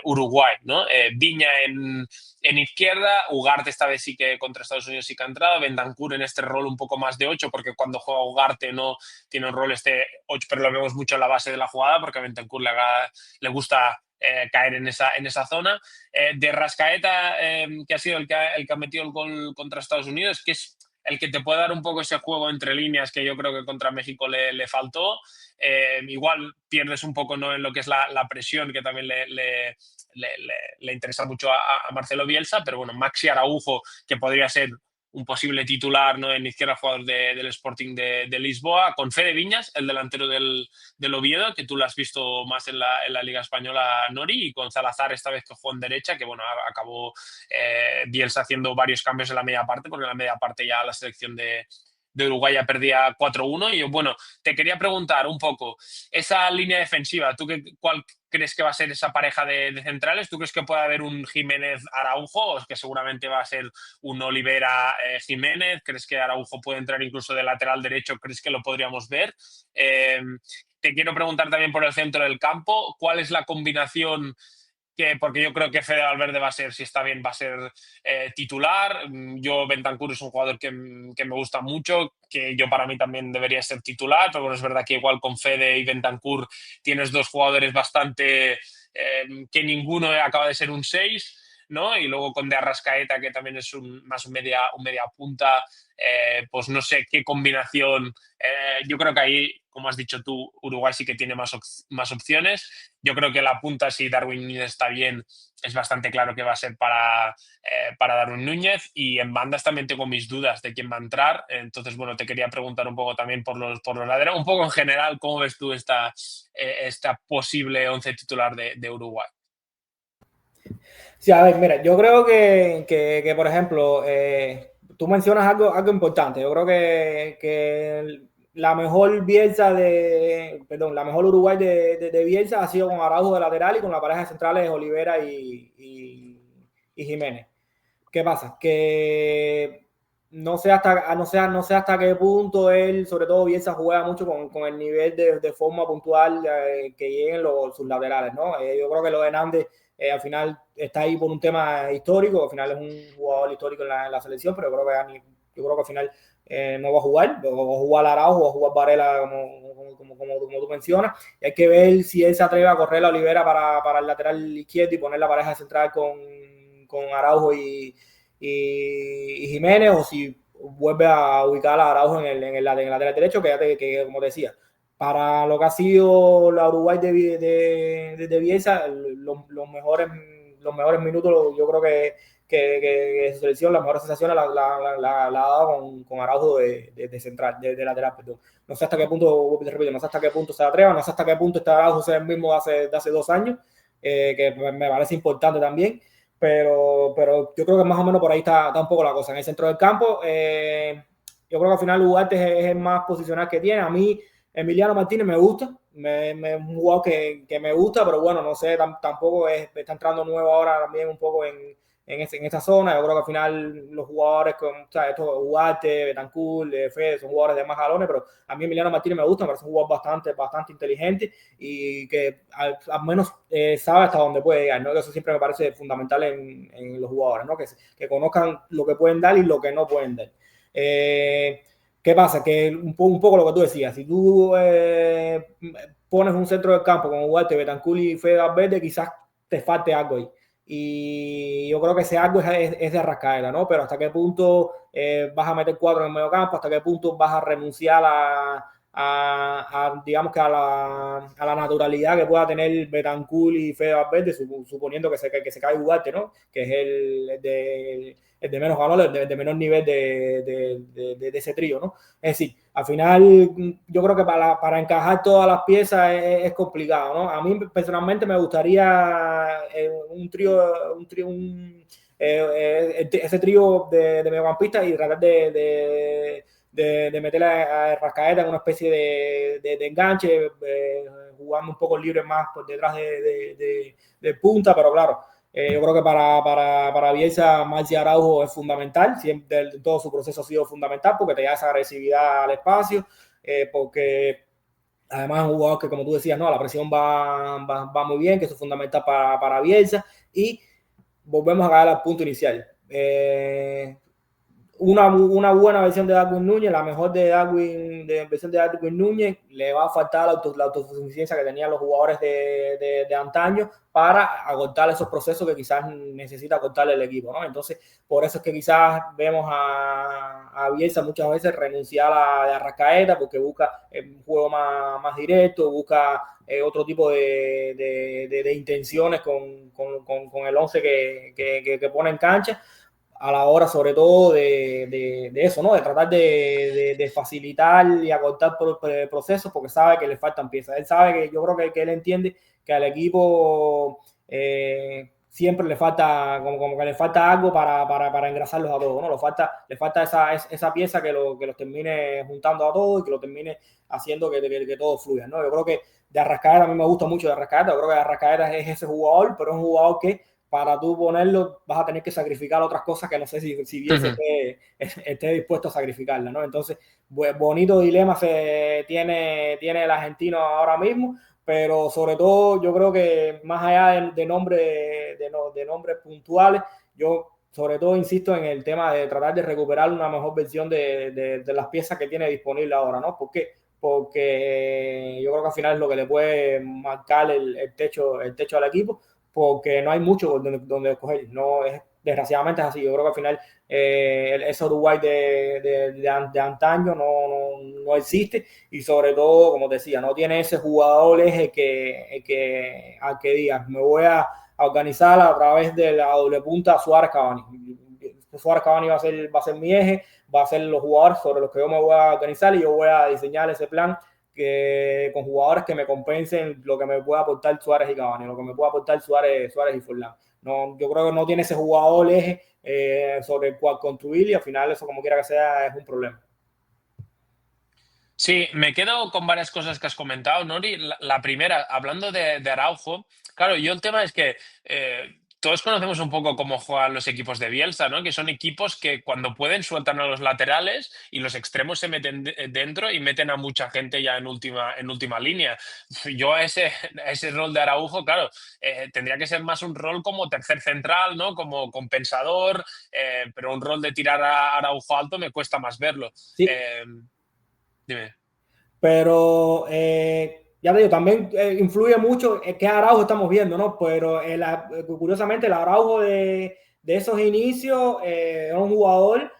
Uruguay, ¿no? Viña en izquierda, Ugarte esta vez sí que contra Estados Unidos sí que ha entrado, Bentancur en este rol un poco más de 8, porque cuando juega Ugarte no tiene un rol 8, pero lo vemos mucho en la base de la jugada, porque a Bentancur le gusta caer en esa zona. De Rascaeta, que ha sido el que ha metido el gol contra Estados Unidos, que es el que te puede dar un poco ese juego entre líneas que yo creo que contra México le faltó. Igual pierdes un poco, ¿no?, en lo que es la presión, que también le interesa mucho a Marcelo Bielsa, pero bueno, Maxi Araujo, que podría ser un posible titular, ¿no?, en izquierda, jugador del Sporting de Lisboa, con Fede Viñas, el delantero del Oviedo, que tú lo has visto más en la Liga Española, Nori, y con Salazar esta vez, que jugó en derecha, que bueno, acabó Bielsa haciendo varios cambios en la media parte, porque en la media parte ya la selección de Uruguay ya perdía 4-1. Y bueno, te quería preguntar un poco, esa línea defensiva, ¿tú cuál crees que va a ser esa pareja de centrales? ¿Tú crees que puede haber un Jiménez-Araujo, o es que seguramente va a ser un Olivera-Jiménez? ¿Crees que Araujo puede entrar incluso de lateral derecho? ¿Crees que lo podríamos ver? Te quiero preguntar también por el centro del campo, ¿cuál es la combinación? Porque yo creo que Fede Valverde va a ser, si está bien, va a ser titular. Yo, Bentancur es un jugador que me gusta mucho, que yo para mí también debería ser titular, pero bueno, es verdad que igual con Fede y Bentancur tienes dos jugadores bastante que ninguno acaba de ser un 6, ¿no? Y luego con De Arrascaeta, que también es más un media punta, pues no sé qué combinación. Yo creo que ahí, como has dicho tú, Uruguay sí que tiene más opciones. Yo creo que la punta, si Darwin Núñez está bien, es bastante claro que va a ser para Darwin Núñez. Y en bandas también tengo mis dudas de quién va a entrar. Entonces, bueno, te quería preguntar un poco también por los laterales, un poco en general, ¿cómo ves tú esta posible 11 titular de Uruguay? Sí, a ver, mira, yo creo que por ejemplo, tú mencionas algo importante. Yo creo que la mejor Bielsa la mejor Uruguay de Bielsa ha sido con Araujo de lateral y con la pareja de centrales Olivera y Jiménez. ¿Qué pasa? Que no sé hasta qué punto él, sobre todo Bielsa, juega mucho con el nivel de forma puntual que lleguen sus laterales, ¿no? Yo creo que lo de Nández al final está ahí por un tema histórico, al final es un jugador histórico en la selección, pero yo creo que al final no va a jugar, o va a jugar Araujo, o va a jugar Varela, como tú mencionas, y hay que ver si él se atreve a correr la Olivera para el lateral izquierdo y poner la pareja central con Araujo y Jiménez, o si vuelve a ubicar a Araujo en el lateral derecho, que como decía, para lo que ha sido la Uruguay de Bielsa, los mejores los mejores minutos, yo creo que su selección, las mejores sensaciones la ha dado con Araujo de central, de lateral, perdón. No sé hasta qué punto, te repito, no sé hasta qué punto se atreva, no sé hasta qué punto está Araujo sea el mismo de hace 2 años, que me parece importante también, pero yo creo que más o menos por ahí está un poco la cosa. En el centro del campo, yo creo que al final Ugarte es el más posicional que tiene. A mí Emiliano Martínez me gusta, es un jugador que me gusta, pero bueno, no sé, tampoco está entrando nuevo ahora también un poco en esta zona. Yo creo que al final los jugadores, o sea, estos Ugarte, Bentancur, Fede, son jugadores de más galones, pero a mí Emiliano Martínez me gusta, me parece un jugador bastante inteligente y que al menos sabe hasta dónde puede llegar, ¿no? Eso siempre me parece fundamental en los jugadores, ¿no? Que conozcan lo que pueden dar y lo que no pueden dar. ¿Qué pasa? Que un poco lo que tú decías, si tú pones un centro del campo con Ugarte, Bentancur y Fede Valverde, quizás te falte algo ahí. Y yo creo que ese algo es de Arrascaeta, ¿no? Pero hasta qué punto vas a meter 4 en el medio campo, hasta qué punto vas a renunciar digamos que a la naturalidad que pueda tener Bentancur y Fede Valverde, suponiendo que se cae Ugarte, ¿no? Que es el de menos valor, el de menor nivel de ese trío, ¿no? Es decir, al final yo creo que para encajar todas las piezas es complicado, ¿no? A mí personalmente me gustaría ese trío de mediocampistas y tratar de meterle a Arrascaeta en una especie de enganche, jugando un poco libre más por detrás de punta, pero claro, yo creo que para Bielsa, Marci Araujo es fundamental, siempre todo su proceso ha sido fundamental porque te da esa agresividad al espacio, porque además es un jugador que, como tú decías, no, la presión va muy bien, que eso es fundamental para Bielsa, y volvemos a caer al punto inicial. Una buena versión de Darwin Núñez, la mejor versión de Darwin Núñez, le va a faltar la autosuficiencia que tenían los jugadores de antaño para acortar esos procesos que quizás necesita acortarle el equipo, ¿no? Entonces, por eso es que quizás vemos a Bielsa muchas veces renunciar a Arrascaeta porque busca un juego más directo, busca otro tipo de intenciones con el 11 que pone en cancha, a la hora sobre todo de eso, ¿no? De tratar de facilitar y acortar procesos porque sabe que le faltan piezas. Él sabe que yo creo que él entiende que al equipo siempre le falta como que le falta algo para engrasarlos a todos, ¿no? Le falta esa pieza que los termine juntando a todos y que lo termine haciendo que todo fluya, ¿no? Yo creo que de Arrascaeta, a mí me gusta mucho de Arrascaeta, yo creo que Arrascaeta es ese jugador, pero es un jugador que para tú ponerlo vas a tener que sacrificar otras cosas que no sé si bien esté dispuesto a sacrificarla, ¿no? Entonces, bonito dilema tiene el argentino ahora mismo, pero sobre todo yo creo que más allá de nombres puntuales, yo sobre todo insisto en el tema de tratar de recuperar una mejor versión de las piezas que tiene disponible ahora, ¿no? ¿Por qué? Porque yo creo que al final es lo que le puede marcar el techo al equipo, porque no hay mucho donde escoger. No es, desgraciadamente es así. Yo creo que al final ese Uruguay de antaño no existe, y sobre todo, como te decía, no tiene ese jugador eje al que digas, me voy a organizar a través de la doble punta Suárez Cavani. Suárez Cavani va a ser mi eje, va a ser los jugadores sobre los que yo me voy a organizar, y yo voy a diseñar ese plan con jugadores que me compensen lo que me pueda aportar Suárez y Cavani, lo que me pueda aportar Suárez y Forlán. No, yo creo que no tiene ese jugador eje sobre el cual construir, y al final eso, como quiera que sea, es un problema. Sí, me quedo con varias cosas que has comentado, Nori. La primera, hablando de Araujo, claro, yo el tema es que todos conocemos un poco cómo juegan los equipos de Bielsa, ¿no? Que son equipos que cuando pueden sueltan a los laterales y los extremos se meten dentro y meten a mucha gente ya en última línea. Yo a ese rol de Araujo, claro, tendría que ser más un rol como tercer central, ¿no? Como compensador, pero un rol de tirar a Araujo alto me cuesta más verlo. Sí. Dime. Pero ya te digo, también influye mucho qué Araujo estamos viendo, ¿no? Pero curiosamente el Araujo de esos inicios era un jugador,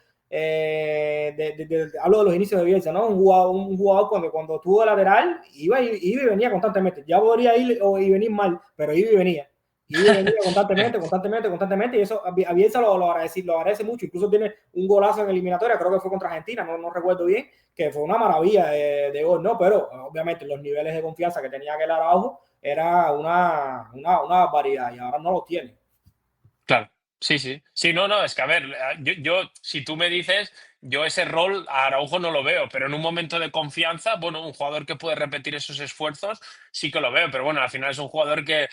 hablo de los inicios de Bielsa, ¿no? Un jugador cuando estuvo de lateral iba y venía constantemente. Ya podría ir y venir mal, pero iba y venía. Y constantemente, y eso a Bielsa lo agradece mucho. Incluso tiene un golazo en eliminatoria, creo que fue contra Argentina, no recuerdo bien, que fue una maravilla de gol, ¿no? Pero obviamente los niveles de confianza que tenía aquel Araujo era una barbaridad, y ahora no lo tiene. Claro, sí, sí. Sí, no, es que a ver, si tú me dices, yo ese rol a Araujo no lo veo, pero en un momento de confianza, bueno, un jugador que puede repetir esos esfuerzos, sí que lo veo, pero bueno, al final es un jugador que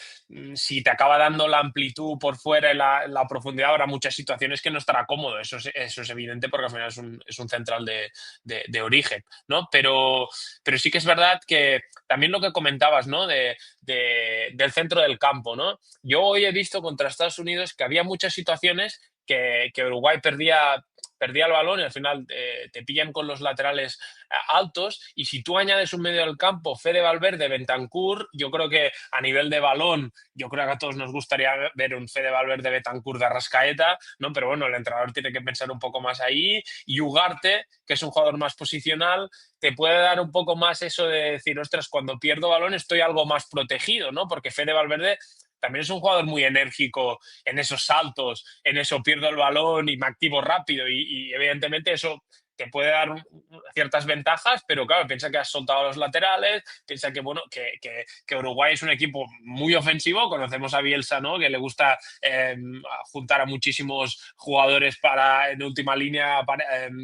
si te acaba dando la amplitud por fuera y la profundidad, habrá muchas situaciones que no estará cómodo, eso es evidente porque al final es un central de origen, ¿no? Pero sí que es verdad que también lo que comentabas, ¿no? Del centro del campo, ¿no? Yo hoy he visto contra Estados Unidos que había muchas situaciones que Uruguay perdía el balón y al final te pillan con los laterales altos, y si tú añades un medio del campo, Fede Valverde, Bentancur, yo creo que a nivel de balón, yo creo que a todos nos gustaría ver un Fede Valverde, Bentancur de Arrascaeta, ¿no? Pero bueno, el entrenador tiene que pensar un poco más ahí, y Ugarte, que es un jugador más posicional, te puede dar un poco más eso de decir, ostras, cuando pierdo balón estoy algo más protegido, ¿no? Porque Fede Valverde también es un jugador muy enérgico en esos saltos, en eso pierdo el balón y me activo rápido, y evidentemente eso te puede dar ciertas ventajas, pero claro, piensa que has soltado los laterales, piensa que, bueno, que Uruguay es un equipo muy ofensivo, conocemos a Bielsa, ¿no? Que le gusta juntar a muchísimos jugadores para en última línea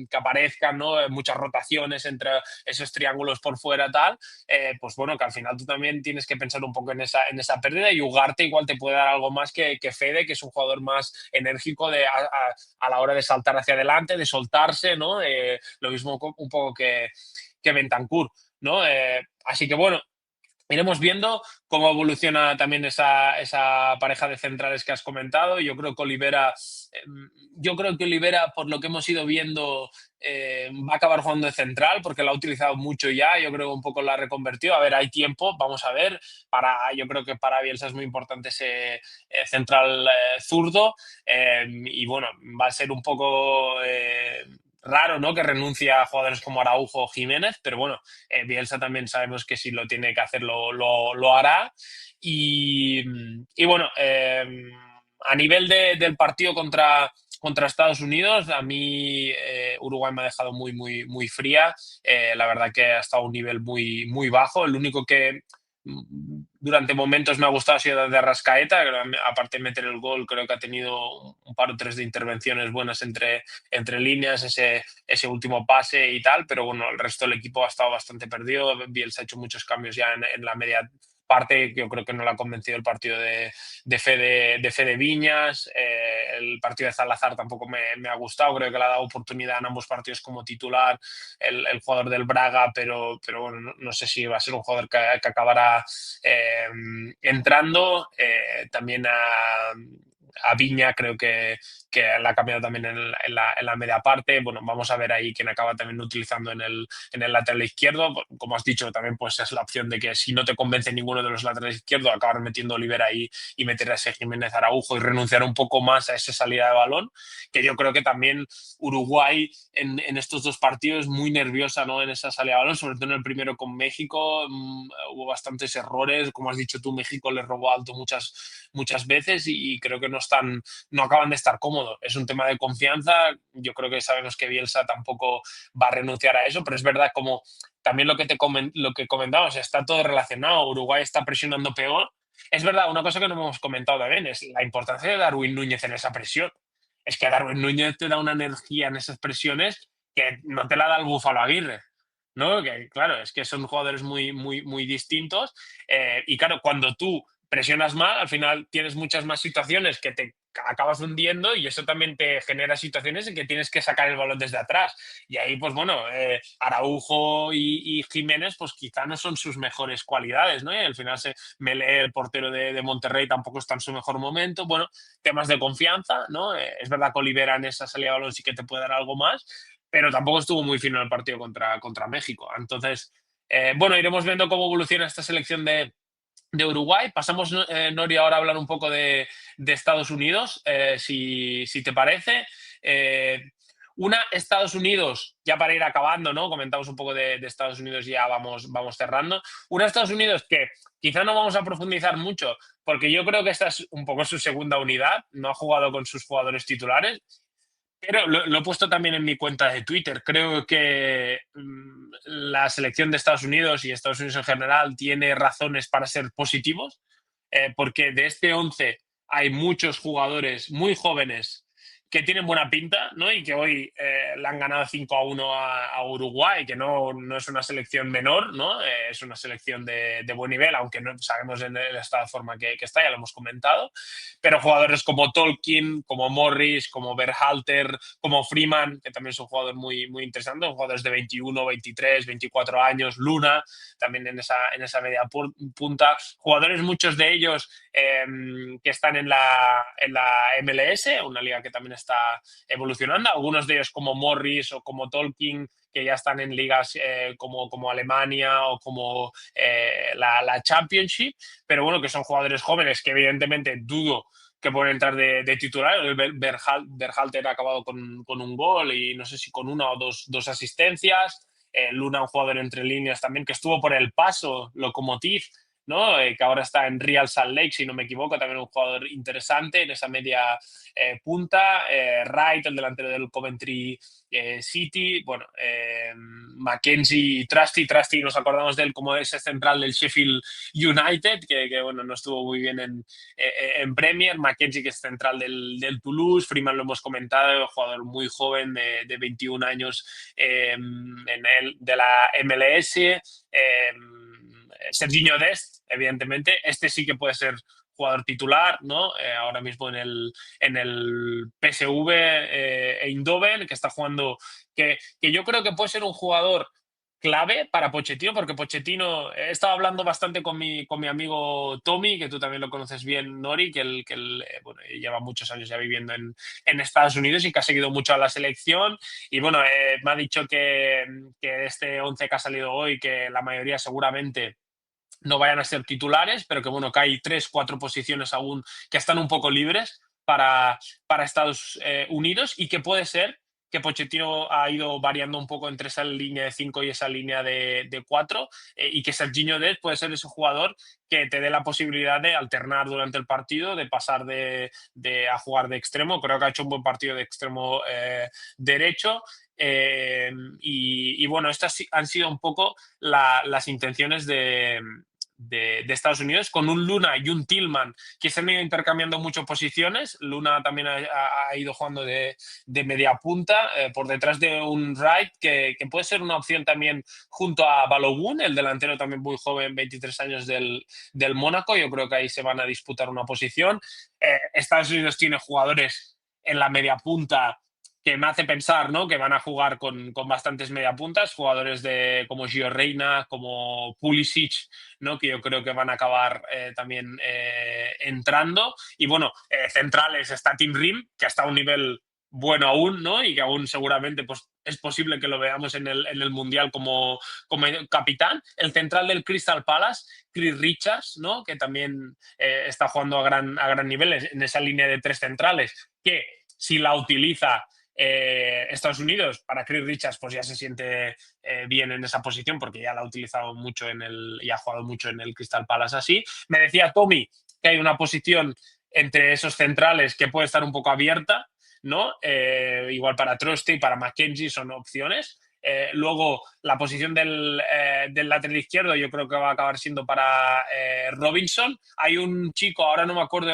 que aparezcan, ¿no? Muchas rotaciones entre esos triángulos por fuera, tal, pues bueno, que al final tú también tienes que pensar un poco en esa pérdida, y Ugarte igual te puede dar algo más que Fede, que es un jugador más enérgico a la hora de saltar hacia adelante, de soltarse, ¿no? Lo mismo un poco que Bentancur, ¿no? Así que bueno, iremos viendo cómo evoluciona también esa pareja de centrales que has comentado. Yo creo que Olivera, por lo que hemos ido viendo, va a acabar jugando de central porque lo ha utilizado mucho ya. Yo creo que un poco lo ha reconvertido. A ver, hay tiempo, vamos a ver. Yo creo que para Bielsa es muy importante ese central zurdo, y bueno, va a ser un poco raro, ¿no? Que renuncie a jugadores como Araujo o Jiménez, pero bueno, Bielsa también sabemos que si lo tiene que hacer lo hará. Y bueno, a nivel del partido contra Estados Unidos, a mí Uruguay me ha dejado muy, muy, muy fría. La verdad que ha estado a un nivel muy, muy bajo. El único que durante momentos me ha gustado ha sido de Arrascaeta, que aparte de meter el gol, creo que ha tenido un par o tres de intervenciones buenas entre líneas, ese último pase y tal, pero bueno, el resto del equipo ha estado bastante perdido. Bielsa ha hecho muchos cambios ya en la media parte, que yo creo que no le ha convencido el partido de Fede Viñas. El partido de Salazar tampoco me ha gustado, creo que le ha dado oportunidad en ambos partidos como titular el jugador del Braga, pero bueno, no sé si va a ser un jugador que acabará entrando. También a Viña creo que la ha cambiado también en la media parte. Bueno, vamos a ver ahí quién acaba también utilizando en el lateral izquierdo. Como has dicho, también pues es la opción de que si no te convence ninguno de los laterales izquierdos, acabar metiendo a Olivera ahí y meter a ese Jiménez Araujo y renunciar un poco más a esa salida de balón, que yo creo que también Uruguay en estos dos partidos muy nerviosa, ¿no? En esa salida de balón, sobre todo en el primero con México. Hubo bastantes errores, como has dicho tú, México le robó alto muchas veces, y creo que no acaban de estar cómodos. Es un tema de confianza. Yo creo que sabemos que Bielsa tampoco va a renunciar a eso, pero es verdad, como también lo que comentamos, está todo relacionado. Uruguay está presionando peor. Es verdad, una cosa que no hemos comentado también es la importancia de Darwin Núñez en esa presión. Es que Darwin Núñez te da una energía en esas presiones que no te la da el Búfalo Aguirre, ¿no? Que claro, es que son jugadores muy, muy, muy distintos, y claro, cuando tú presionas mal, al final tienes muchas más situaciones que te acabas hundiendo, y eso también te genera situaciones en que tienes que sacar el balón desde atrás. Y ahí, pues bueno, Araujo y Jiménez, pues quizá no son sus mejores cualidades, ¿no? Y al final Melé, el portero de Monterrey, tampoco está en su mejor momento. Bueno, temas de confianza, ¿no? Es verdad que Olivera en esa salida de balón sí que te puede dar algo más, pero tampoco estuvo muy fino en el partido contra México. Entonces, bueno, iremos viendo cómo evoluciona esta selección de Uruguay. Pasamos, Nori, ahora a hablar un poco de Estados Unidos, si te parece. Eh, Una, Estados Unidos, ya para ir acabando, ¿no? Comentamos un poco de Estados Unidos y ya vamos cerrando. Una, Estados Unidos que quizá no vamos a profundizar mucho, porque yo creo que esta es un poco su segunda unidad, no ha jugado con sus jugadores titulares, pero lo he puesto también en mi cuenta de Twitter. Creo que la selección de Estados Unidos y Estados Unidos en general tiene razones para ser positivos, porque de este 11 hay muchos jugadores muy jóvenes que tienen buena pinta, ¿no? Y que hoy le han ganado 5-1 a Uruguay, que no es una selección menor, ¿no? Es una selección de buen nivel, aunque no sabemos en el estado de forma que está, ya lo hemos comentado. Pero jugadores como Tolkien, como Morris, como Berhalter, como Freeman, que también son jugadores muy interesantes, jugadores de 21, 23, 24 años, Luna, también en esa media punta. Jugadores, muchos de ellos que están en la MLS, una liga que también está evolucionando. Algunos de ellos como Morris o como Tolkien, que ya están en ligas como Alemania o como la Championship, pero bueno, que son jugadores jóvenes que evidentemente dudo que pueden entrar de titular. El Berhalter ha acabado con un gol y no sé si con una o dos asistencias. Luna, un jugador entre líneas también, que estuvo por el Paso Lokomotiv, ¿no? Que ahora está en Real Salt Lake, si no me equivoco, también un jugador interesante en esa media punta. Wright, el delantero del Coventry City. Bueno, Mackenzie y Trusty, nos acordamos de él como ese central del Sheffield United, que bueno, no estuvo muy bien en Premier. Mackenzie, que es central del Toulouse. Freeman lo hemos comentado, jugador muy joven de 21 años de la MLS. Serginho Dest, evidentemente, este sí que puede ser jugador titular, ¿no? Ahora mismo en el PSV Eindhoven, que está jugando, que yo creo que puede ser un jugador clave para Pochettino, porque Pochettino, he estado hablando bastante con mi amigo Tommy, que tú también lo conoces bien, Nori, que él bueno, lleva muchos años ya viviendo en Estados Unidos y que ha seguido mucho a la selección. Y bueno, me ha dicho que este 11 que ha salido hoy, que la mayoría seguramente no vayan a ser titulares, pero que bueno, que hay 3-4 posiciones aún que están un poco libres para Estados Unidos, y que puede ser que Pochettino ha ido variando un poco entre esa línea de 5 y esa línea de 4, y que Serginho Dest puede ser ese jugador que te dé la posibilidad de alternar durante el partido, de pasar a jugar de extremo. Creo que ha hecho un buen partido de extremo derecho. Y bueno, estas han sido un poco las intenciones de Estados Unidos, con un Luna y un Tillman que se han ido intercambiando mucho posiciones. Luna también ha ido jugando de media punta, por detrás de un Wright que puede ser una opción también junto a Balogun, el delantero también muy joven, 23 años del Mónaco. Yo creo que ahí se van a disputar una posición. Estados Unidos tiene jugadores en la media punta que me hace pensar, ¿no?, que van a jugar con bastantes mediapuntas, jugadores como Gio Reyna, como Pulisic, ¿no?, que yo creo que van a acabar también entrando. Y bueno, centrales está Tim Rim, que está a un nivel bueno aún, ¿no?, y que aún seguramente pues, es posible que lo veamos en el Mundial como capitán. El central del Crystal Palace, Chris Richards, ¿no?, que también está jugando a gran nivel en esa línea de 3 centrales, que si la utiliza Estados Unidos, para Chris Richards pues ya se siente bien en esa posición, porque ya la ha utilizado mucho y ha jugado mucho en el Crystal Palace así. Me decía Tommy que hay una posición entre esos centrales que puede estar un poco abierta, ¿no? Igual para Trusty y para Mackenzie son opciones. Luego, la posición del lateral izquierdo yo creo que va a acabar siendo para Robinson. Hay un chico, ahora no me acuerdo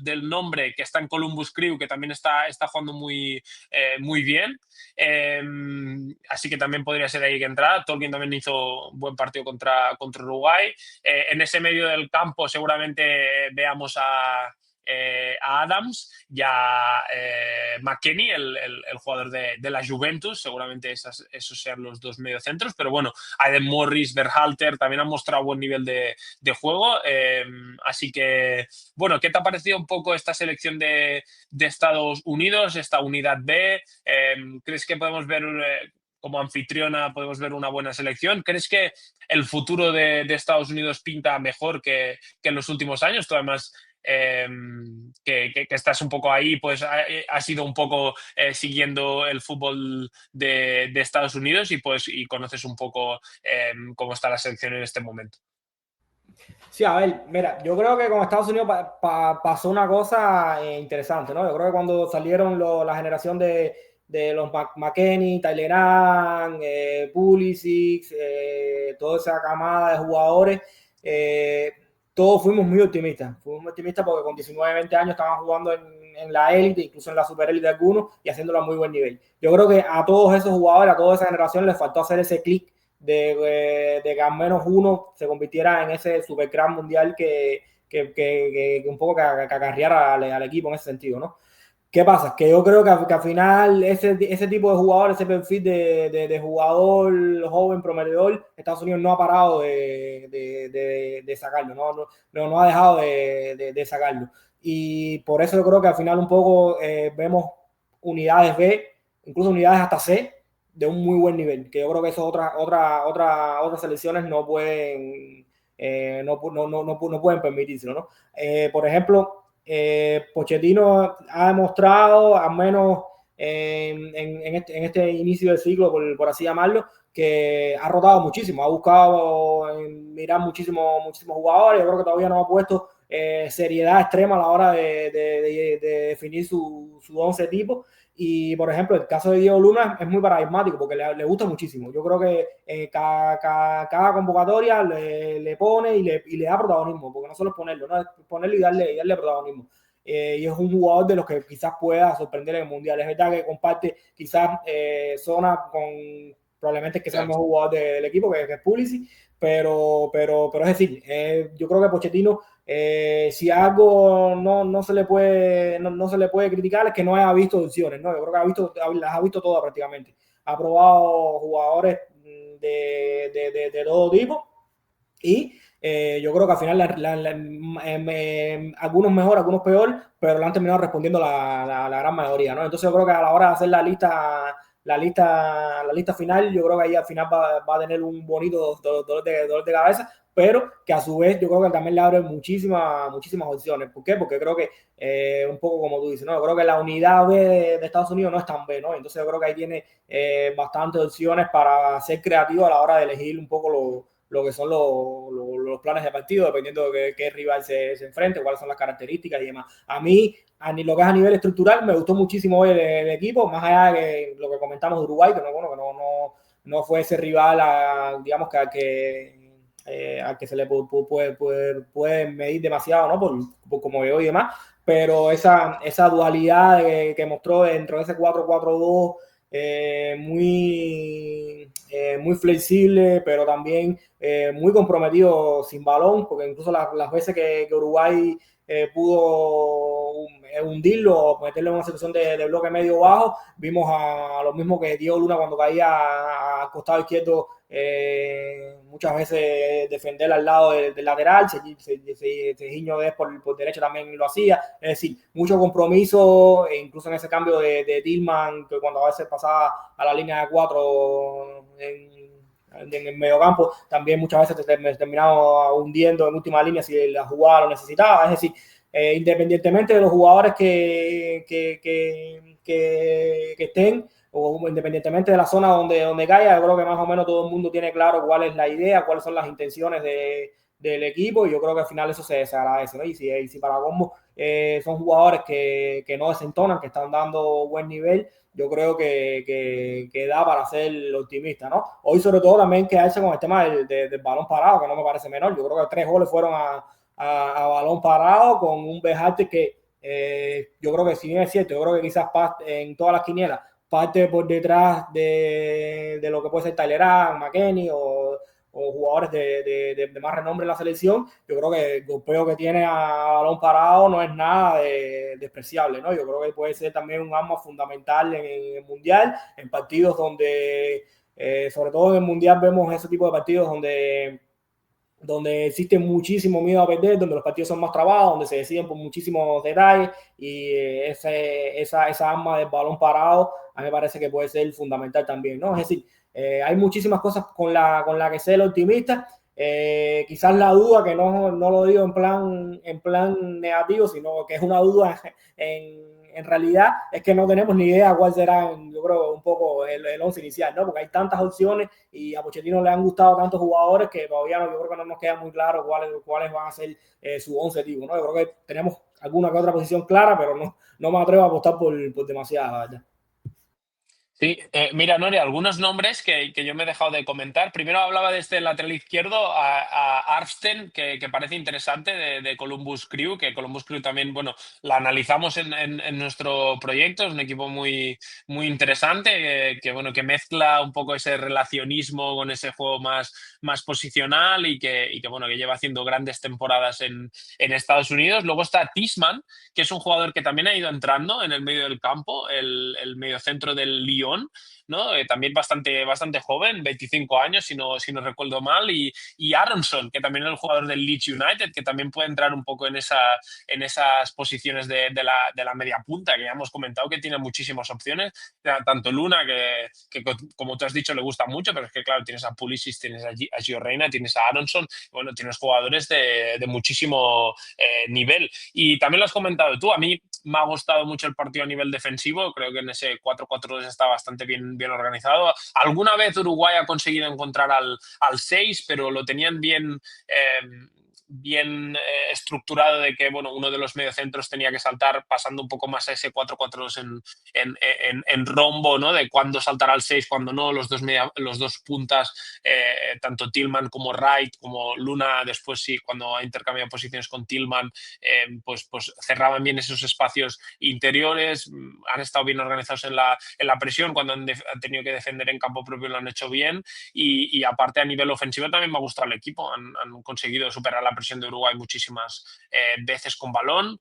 del nombre, que está en Columbus Crew, que también está jugando muy bien. Así que también podría ser ahí que entrara. Tolkien también hizo un buen partido contra Uruguay. En ese medio del campo seguramente veamos a Adams y a McKennie, el jugador de la Juventus. Seguramente esos sean los dos mediocentros, pero bueno, Aiden Morris, Berhalter también han mostrado buen nivel de juego. Así que, bueno, ¿qué te ha parecido un poco esta selección de Estados Unidos, esta unidad B? ¿Crees que podemos ver como anfitriona, podemos ver una buena selección? ¿Crees que el futuro de Estados Unidos pinta mejor que en los últimos años? Tú además que estás un poco ahí, pues has ido un poco siguiendo el fútbol de Estados Unidos y conoces un poco cómo está la selección en este momento. Sí, a ver, mira, yo creo que con Estados Unidos pasó una cosa interesante, ¿no? Yo creo que cuando salieron la generación de los McKennie, Tyler Pulisic, toda esa camada de jugadores, todos fuimos muy optimistas. Fuimos muy optimistas porque con 19, 20 años estaban jugando en la élite, incluso en la super élite de algunos, y haciéndolo a muy buen nivel. Yo creo que a todos esos jugadores, a toda esa generación les faltó hacer ese clic de que al menos uno se convirtiera en ese supercrack mundial que un poco que acarreara al equipo en ese sentido, ¿no? ¿Qué pasa? Que yo creo que al final ese tipo de jugador, ese perfil de jugador joven, prometedor, Estados Unidos no ha parado de sacarlo, no ha dejado de sacarlo. Y por eso yo creo que al final un poco vemos unidades B, incluso unidades hasta C, de un muy buen nivel, que yo creo que eso otras selecciones no pueden, no pueden permitírselo, ¿no? Por ejemplo, Pochettino ha demostrado, al menos en este inicio del ciclo, por así llamarlo, que ha rotado muchísimo, ha buscado mirar muchísimos jugadores. Yo creo que todavía no ha puesto seriedad extrema a la hora de definir su 11 tipo. Y, por ejemplo, el caso de Diego Luna es muy paradigmático porque le gusta muchísimo. Yo creo que cada convocatoria le pone y le da protagonismo, porque no solo es ponerlo, ¿no? Es ponerlo y darle protagonismo. Y es un jugador de los que quizás pueda sorprender en el Mundial. Es verdad que comparte quizás zona con probablemente que sea el mejor jugador del equipo, que es Pulisic, pero es decir, yo creo que Pochettino, si algo no se le puede criticar es que no haya visto opciones, ¿no? Yo creo que las ha visto todas prácticamente. Ha probado jugadores de todo tipo y yo creo que al final algunos mejor, algunos peor, pero lo han terminado respondiendo la gran mayoría, ¿no? Entonces yo creo que a la hora de hacer la lista final, yo creo que ahí al final va a tener un bonito dolor de cabeza, pero que a su vez yo creo que también le abre muchísimas opciones. ¿Por qué? Porque creo que un poco como tú dices, ¿no? Yo creo que la unidad B de Estados Unidos no es tan B, ¿no? Entonces yo creo que ahí tiene bastantes opciones para ser creativo a la hora de elegir un poco lo que son los planes de partido, dependiendo de qué rival se enfrente, cuáles son las características y demás. A mí, lo que es a nivel estructural, me gustó muchísimo el equipo, más allá de lo que comentamos de Uruguay, que no fue ese rival, digamos, al que se le puede medir demasiado, ¿no? Por como veo y demás, pero esa dualidad que mostró dentro de ese 4-4-2, muy flexible, pero también muy comprometido sin balón, porque incluso las veces que Uruguay pudo hundirlo o meterlo en una situación de bloque medio bajo, vimos a lo mismo que Diego Luna cuando caía al costado izquierdo, muchas veces defender al lado del lateral, Sergiño Dest por derecha también lo hacía, es decir, mucho compromiso, incluso en ese cambio de Tillman, que cuando a veces pasaba a la línea de 4 en el mediocampo, también muchas veces terminaba hundiendo en última línea si la jugada lo necesitaba. Es decir, independientemente de los jugadores que estén, o independientemente de la zona donde caiga, yo creo que más o menos todo el mundo tiene claro cuál es la idea, cuáles son las intenciones del equipo, y yo creo que al final eso se agradece, ¿no? Y si para Combo son jugadores que no desentonan, que están dando buen nivel, yo creo que da para ser optimista, ¿no? Hoy sobre todo también quedarse con el tema del balón parado, que no me parece menor. Yo creo que 3 goles fueron a balón parado con un Bejartes que yo creo que si bien es cierto, yo creo que quizás en todas las quinielas parte por detrás de lo que puede ser Tyler McKennie o jugadores de más renombre en la selección. Yo creo que el golpeo que tiene a balón parado no es nada despreciable, ¿no? Yo creo que puede ser también un arma fundamental en el Mundial, en partidos donde, sobre todo en el Mundial, vemos ese tipo de partidos donde existe muchísimo miedo a perder, donde los partidos son más trabados, donde se deciden por muchísimos detalles, y esa arma del balón parado a mí me parece que puede ser fundamental también, ¿no? Es decir, hay muchísimas cosas con la que ser optimista. quizás la duda, que no lo digo en plan negativo, sino que es una duda en realidad, es que no tenemos ni idea cuál será, yo creo, un poco el once inicial, ¿no? Porque hay tantas opciones y a Pochettino le han gustado tantos jugadores que todavía yo creo que no nos queda muy claro cuáles van a ser su once tipo, ¿no? Yo creo que tenemos alguna que otra posición clara, pero no me atrevo a apostar por demasiada, ¿verdad? Sí, mira, Nori, algunos nombres que yo me he dejado de comentar. Primero hablaba de este lateral izquierdo, a Arfsten, que parece interesante, de Columbus Crew, que Columbus Crew también, bueno, la analizamos en nuestro proyecto, es un equipo muy, muy interesante, bueno, que mezcla un poco ese relacionismo con ese juego más posicional y que, bueno, que lleva haciendo grandes temporadas en Estados Unidos. Luego está Tielemans, que es un jugador que también ha ido entrando en el medio del campo, el mediocentro del Lyon, ¿no? También bastante joven, 25 años, si no recuerdo mal, y Aronson, que también es el jugador del Leeds United, que también puede entrar un poco en esas posiciones de la media punta, que ya hemos comentado que tiene muchísimas opciones, tanto Luna, que como tú has dicho le gusta mucho, pero es que claro, tienes a Pulisic, tienes a Gio Reyna, tienes a Aronson, bueno, tienes jugadores de muchísimo nivel. Y también lo has comentado tú, a mí me ha gustado mucho el partido a nivel defensivo, creo que en ese 4-4-2 está bastante bien organizado. Alguna vez Uruguay ha conseguido encontrar al 6, pero lo tenían bien estructurado, de que bueno, uno de los mediocentros tenía que saltar pasando un poco más a ese 4-4-2 en rombo, ¿no? De cuándo saltar al 6, cuándo no, los dos puntas, tanto Tielemans como Wright, como Luna, después sí, cuando ha intercambiado posiciones con Tielemans, pues cerraban bien esos espacios interiores, han estado bien organizados en la presión, cuando han tenido que defender en campo propio lo han hecho bien, y aparte a nivel ofensivo también me ha gustado el equipo, han conseguido superar la presión de Uruguay muchísimas veces con balón.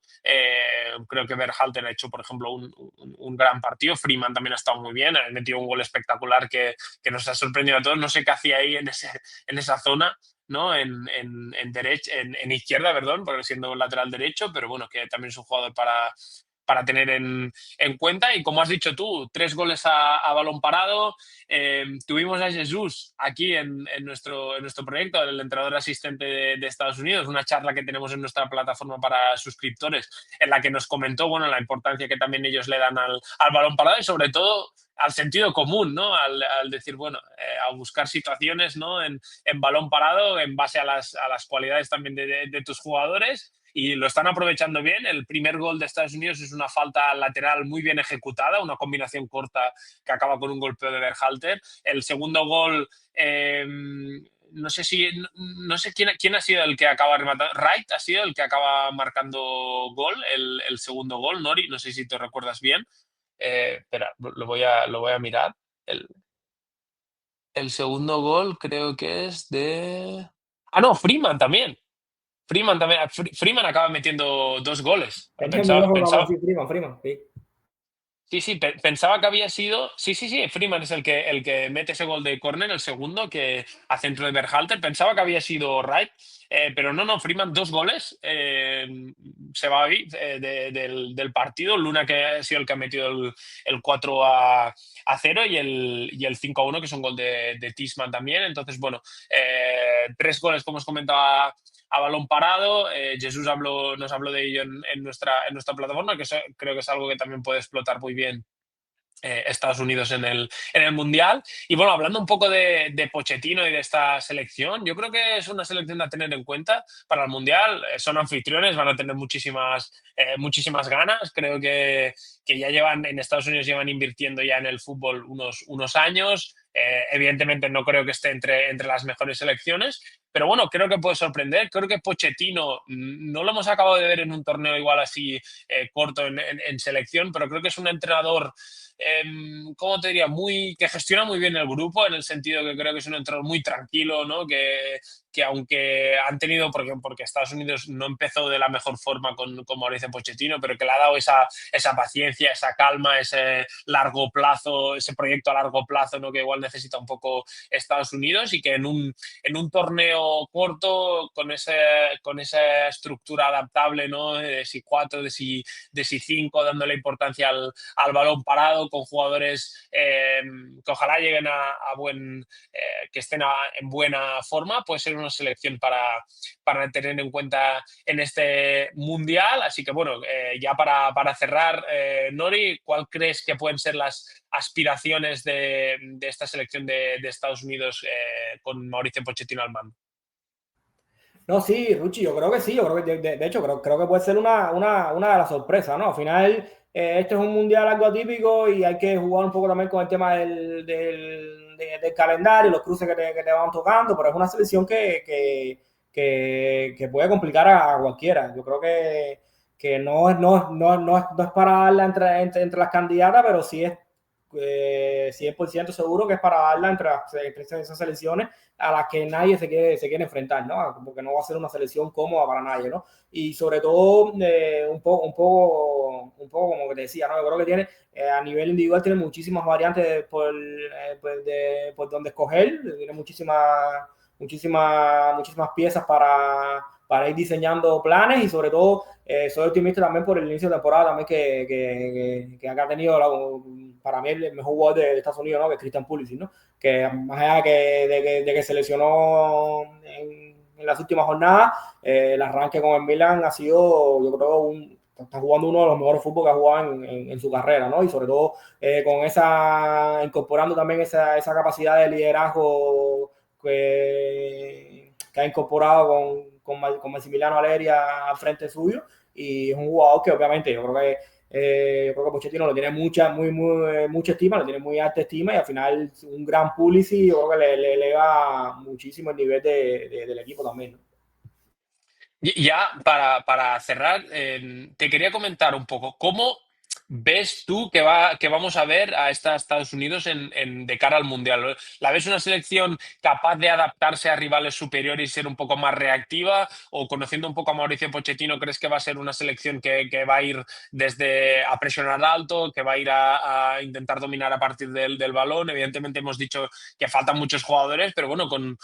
Creo que Berhalter ha hecho, por ejemplo, un gran partido. Freeman también ha estado muy bien, ha metido un gol espectacular que nos ha sorprendido a todos. No sé qué hacía ahí en esa zona, ¿no? En izquierda, perdón, porque siendo lateral derecho, pero bueno, que también es un jugador para tener en cuenta. Y como has dicho tú, 3 goles a balón parado. Tuvimos a Jesús aquí en nuestro proyecto, el entrenador asistente de Estados Unidos, una charla que tenemos en nuestra plataforma para suscriptores, en la que nos comentó, bueno, la importancia que también ellos le dan al balón parado y sobre todo al sentido común, ¿no? Al decir, bueno, a buscar situaciones, ¿no? En balón parado en base a las cualidades también de tus jugadores, y lo están aprovechando bien. El primer gol de Estados Unidos es una falta lateral muy bien ejecutada, una combinación corta que acaba con un golpeo de Berhalter. El segundo gol, no sé quién ha sido el que acaba rematando. Wright ha sido el que acaba marcando gol, el segundo gol, Nori, no sé si te recuerdas bien. Espera, lo voy a mirar. El segundo gol creo que es de... Ah, no, Freeman también. Freeman acaba metiendo 2 goles. Tenía Pensaba, miedo con pensaba, sí, Freeman, sí. sí, pensaba que había sido... Sí, Freeman es el que mete ese gol de córner, el segundo, que a centro de Berhalter. Pensaba que había sido Wright, pero no, Freeman 2 goles. Se va ahí del partido. Luna, que ha sido el que ha metido el 4-0, y el 5-1, que es un gol de Tielemans también. Entonces, bueno, 3 goles, como os comentaba, a balón parado. Jesús nos habló de ello en nuestra plataforma, que creo que es algo que también puede explotar muy bien Estados Unidos en el Mundial. Y bueno, hablando un poco de Pochettino y de esta selección, yo creo que es una selección a tener en cuenta para el Mundial. Son anfitriones, van a tener muchísimas ganas. Creo que ya en Estados Unidos llevan invirtiendo ya en el fútbol unos años. Evidentemente no creo que esté entre las mejores selecciones, pero bueno, creo que puede sorprender. Creo que Pochettino no lo hemos acabado de ver en un torneo igual así corto en selección, pero creo que es un entrenador, ¿cómo te diría? Que gestiona muy bien el grupo, en el sentido que creo que es un entrenador muy tranquilo, ¿no? Que aunque han tenido, porque Estados Unidos no empezó de la mejor forma con Mauricio Pochettino, pero que le ha dado esa paciencia, esa calma, ese largo plazo, ese proyecto a largo plazo, ¿no? Que igual necesita un poco Estados Unidos, y que en un torneo corto, con esa estructura adaptable, ¿no? De si 4, de si 5, dándole importancia al balón parado, con jugadores que ojalá lleguen que estén en buena forma, puede ser una selección para tener en cuenta en este Mundial. Así que bueno, ya para cerrar, Nori, ¿cuál crees que pueden ser las aspiraciones de esta selección de Estados Unidos con Mauricio Pochettino al mando? No, sí, Ruchi, yo creo que sí, yo creo que de hecho creo que puede ser una de las sorpresas, ¿no? Al final, este es un mundial algo atípico y hay que jugar un poco también con el tema del calendario, los cruces que te van tocando, pero es una selección que puede complicar a cualquiera. Yo creo que no es para darla entre las candidatas, pero sí es 100% seguro que es para darla entre esas selecciones a las que nadie se quiere enfrentar, ¿no? Porque no va a ser una selección cómoda para nadie, ¿no? Y sobre todo, un poco como que te decía, ¿no? Yo creo que tiene, a nivel individual, tiene muchísimas variantes por donde escoger, tiene muchísimas piezas para ir diseñando planes y sobre todo soy optimista también por el inicio de temporada también que acá ha tenido para mí el mejor jugador de Estados Unidos, ¿no? Que es Christian Pulisic, ¿no? Que más allá de que se lesionó en las últimas jornadas, el arranque con el Milan ha sido, yo creo, está jugando uno de los mejores fútbol que ha jugado en su carrera, ¿no? Y sobre todo incorporando también esa capacidad de liderazgo que ha incorporado con Massimiliano Alegria al frente suyo, y es un jugador que obviamente yo creo que Pochettino le tiene mucha estima, le tiene muy alta estima, y al final un gran Pulisic yo creo que le eleva muchísimo el nivel del equipo también, ¿no? Ya para cerrar, te quería comentar un poco cómo ves tú que vamos a ver a Estados Unidos de cara al Mundial. ¿La ves una selección capaz de adaptarse a rivales superiores y ser un poco más reactiva? ¿O conociendo un poco a Mauricio Pochettino, crees que va a ser una selección que va a ir desde a presionar alto, que va a ir a intentar dominar a partir del balón? Evidentemente hemos dicho que faltan muchos jugadores, pero bueno, con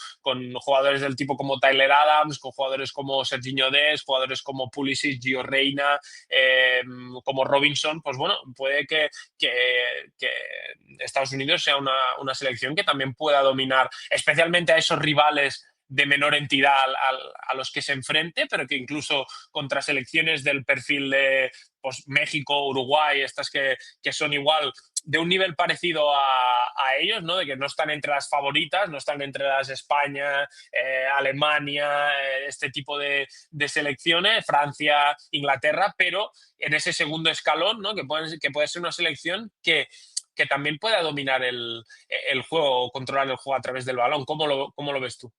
jugadores del tipo como Tyler Adams, con jugadores como Serginho Dest, jugadores como Pulisic, Gio Reyna, como Robinson, pues bueno, puede que Estados Unidos sea una selección que también pueda dominar, especialmente a esos rivales de menor entidad a los que se enfrente, pero que incluso contra selecciones del perfil de pues, México, Uruguay, estas que son igual de un nivel parecido a ellos, ¿no? De que no están entre las favoritas, no están entre las España, Alemania, este tipo de selecciones, Francia, Inglaterra, pero en ese segundo escalón, ¿no? Que puede ser una selección que también pueda dominar el juego o controlar el juego a través del balón. ¿Cómo lo ves tú?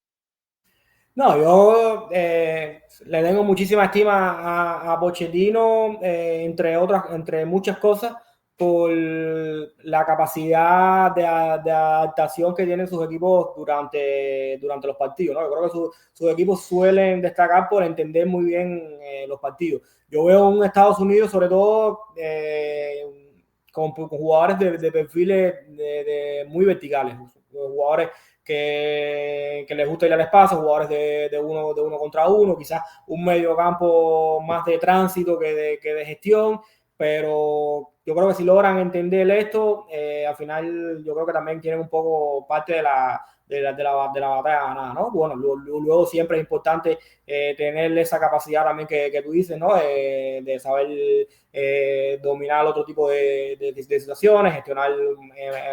No, yo le tengo muchísima estima a Pochettino, entre muchas cosas, por la capacidad de adaptación que tienen sus equipos durante los partidos, ¿no? Yo creo que sus equipos suelen destacar por entender muy bien los partidos. Yo veo un Estados Unidos, sobre todo, con jugadores de perfiles muy verticales, jugadores que les gusta ir al espacio, jugadores de uno contra uno, quizás un medio campo más de tránsito que de gestión, pero yo creo que si logran entender esto, al final yo creo que también tienen un poco parte de la batalla ganada, ¿no? Bueno, luego siempre es importante tener esa capacidad también que tú dices, ¿no? De saber dominar otro tipo de situaciones, gestionar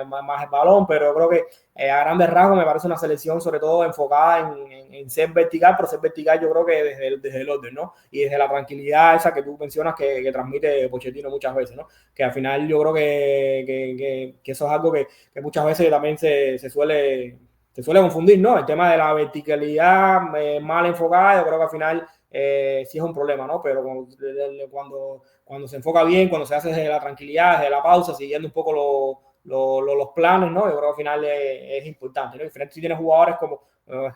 más el balón, pero yo creo que a grandes rasgos me parece una selección sobre todo enfocada en ser vertical, pero ser vertical yo creo que desde el orden, ¿no? Y desde la tranquilidad esa que tú mencionas que transmite Pochettino muchas veces, ¿no? Que al final yo creo que eso es algo que muchas veces también se suele confundir, ¿no? El tema de la verticalidad mal enfocada, yo creo que al final sí es un problema, ¿no? Pero cuando se enfoca bien, cuando se hace desde la tranquilidad, desde la pausa, siguiendo un poco los planes, ¿no? Yo creo que al final es importante, ¿no? Si tienes jugadores como,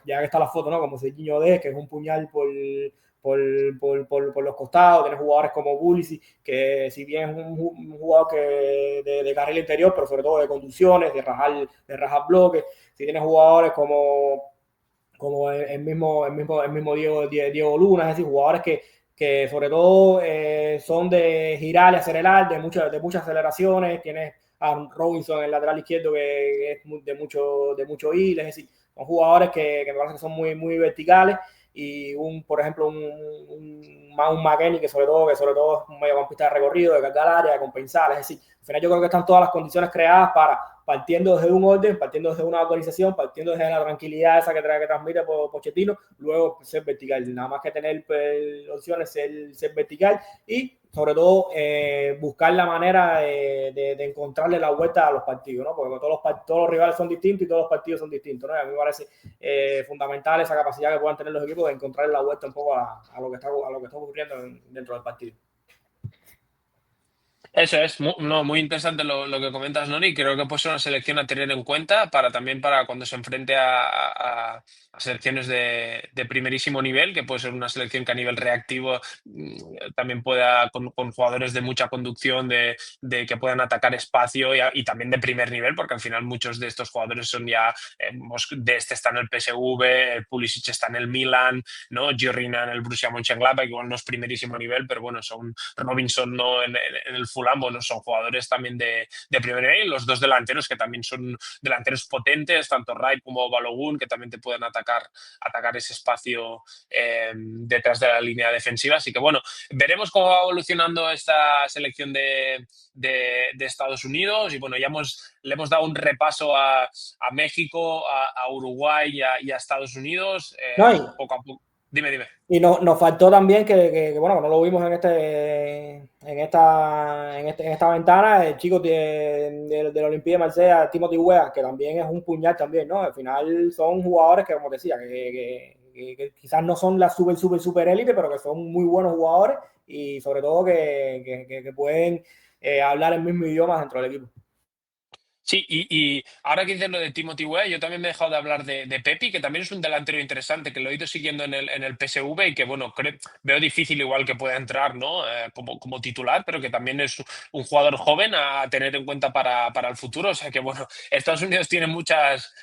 ya que está la foto, ¿no? Como Serginho Dest, que es un puñal por los costados, tienes jugadores como Pulisic, que si bien es un jugador de carril interior, pero sobre todo de conducciones, de rajar bloques, si tienes jugadores como el mismo Diego Luna, es decir, jugadores que sobre todo son de girar y acelerar, de muchas aceleraciones. Tienes a Robinson en el lateral izquierdo que es de mucho ir, es decir, Son jugadores que me parece que son muy, muy verticales y por ejemplo, un McKennie que sobre todo es un mediocampista de recorrido, de cargar área, de compensar. Es decir, al final yo creo que están todas las condiciones creadas para, partiendo desde un orden, partiendo desde una organización, partiendo desde la tranquilidad esa que transmite Pochettino, luego ser vertical. Nada más que tener opciones, ser vertical y sobre todo buscar la manera de encontrarle la vuelta a los partidos, ¿no? Porque todos los rivales son distintos y todos los partidos son distintos, ¿no? Y a mí me parece fundamental esa capacidad que puedan tener los equipos de encontrar la vuelta un poco a lo que está ocurriendo dentro del partido. Eso es, muy interesante lo que comentas, Noni. Creo que puede ser una selección a tener en cuenta también para cuando se enfrente a selecciones de primerísimo nivel, que puede ser una selección que a nivel reactivo también pueda, con jugadores de mucha conducción, de que puedan atacar espacio y también de primer nivel, porque al final muchos de estos jugadores son ya, está en el PSV, Pulisic está en el Milan, ¿no? Giorgina en el Borussia Mönchengladbach, igual no es primerísimo nivel, pero bueno, son Robinson, ¿no? en el Fulham, bueno, son jugadores también de primer nivel, y los dos delanteros que también son delanteros potentes, tanto Wright como Balogun, que también te pueden atacar ese espacio detrás de la línea defensiva. Así que bueno, veremos cómo va evolucionando esta selección de Estados Unidos, y bueno, le hemos dado un repaso a México, a Uruguay y a Estados Unidos, No, poco a poco. Dime. Y nos faltó también bueno, que no lo vimos en esta ventana, el chico del Olympique de Marsella, Timothy Weah, que también es un puñal también, ¿no? Al final son jugadores que, como decía, que quizás no son la super élite, pero que son muy buenos jugadores y sobre todo que pueden hablar el mismo idioma dentro del equipo. Sí, y ahora que dices lo de Timothy Weah, yo también me he dejado de hablar de Pepi, que también es un delantero interesante, que lo he ido siguiendo en el PSV y que, bueno, veo difícil igual que pueda entrar, ¿no? Como titular, pero que también es un jugador joven a tener en cuenta para el futuro. O sea que, bueno, Estados Unidos tiene muchas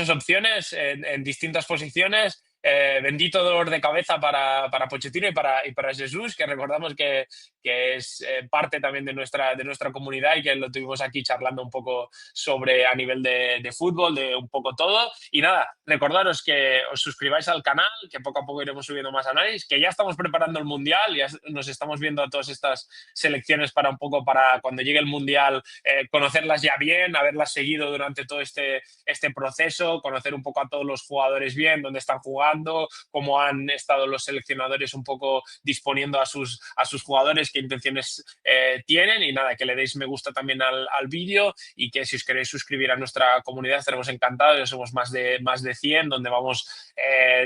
opciones en distintas posiciones. Bendito dolor de cabeza para Pochettino y para Jesús, que recordamos que es parte también de nuestra comunidad y que lo tuvimos aquí charlando un poco sobre a nivel de fútbol, de un poco todo. Y nada, recordaros que os suscribáis al canal, que poco a poco iremos subiendo más análisis, que ya estamos preparando el Mundial, ya nos estamos viendo a todas estas selecciones para cuando llegue el Mundial, conocerlas ya bien, haberlas seguido durante todo este proceso, conocer un poco a todos los jugadores bien, dónde están jugando, cómo han estado los seleccionadores un poco disponiendo a sus jugadores, qué intenciones tienen, y nada, que le deis me gusta también al vídeo, y que si os queréis suscribir a nuestra comunidad estaremos encantados. Ya somos más de 100, donde vamos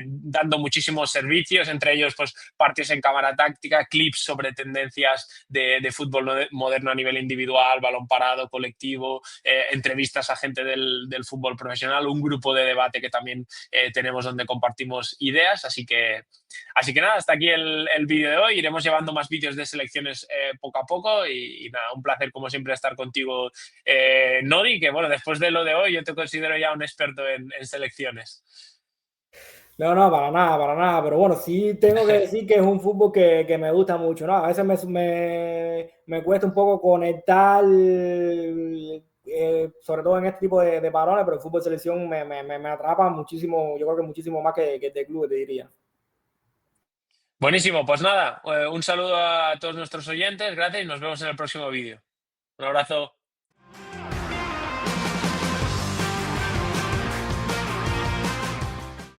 dando muchísimos servicios, entre ellos pues partidos en cámara táctica, clips sobre tendencias de fútbol moderno a nivel individual, balón parado, colectivo, entrevistas a gente del fútbol profesional, un grupo de debate que también tenemos donde compartimos ideas. Así que nada, hasta aquí el vídeo de hoy. Iremos llevando más vídeos de selecciones poco a poco, y nada, un placer como siempre estar contigo, Nori, que bueno, después de lo de hoy yo te considero ya un experto en selecciones. No, para nada, pero bueno, sí tengo que decir que es un fútbol que me gusta mucho, ¿no? A veces me cuesta un poco conectar, sobre todo en este tipo de parones, pero el fútbol de selección me atrapa muchísimo, yo creo que muchísimo más que el de club, te diría. Buenísimo, pues nada, un saludo a todos nuestros oyentes, gracias, y nos vemos en el próximo vídeo. Un abrazo.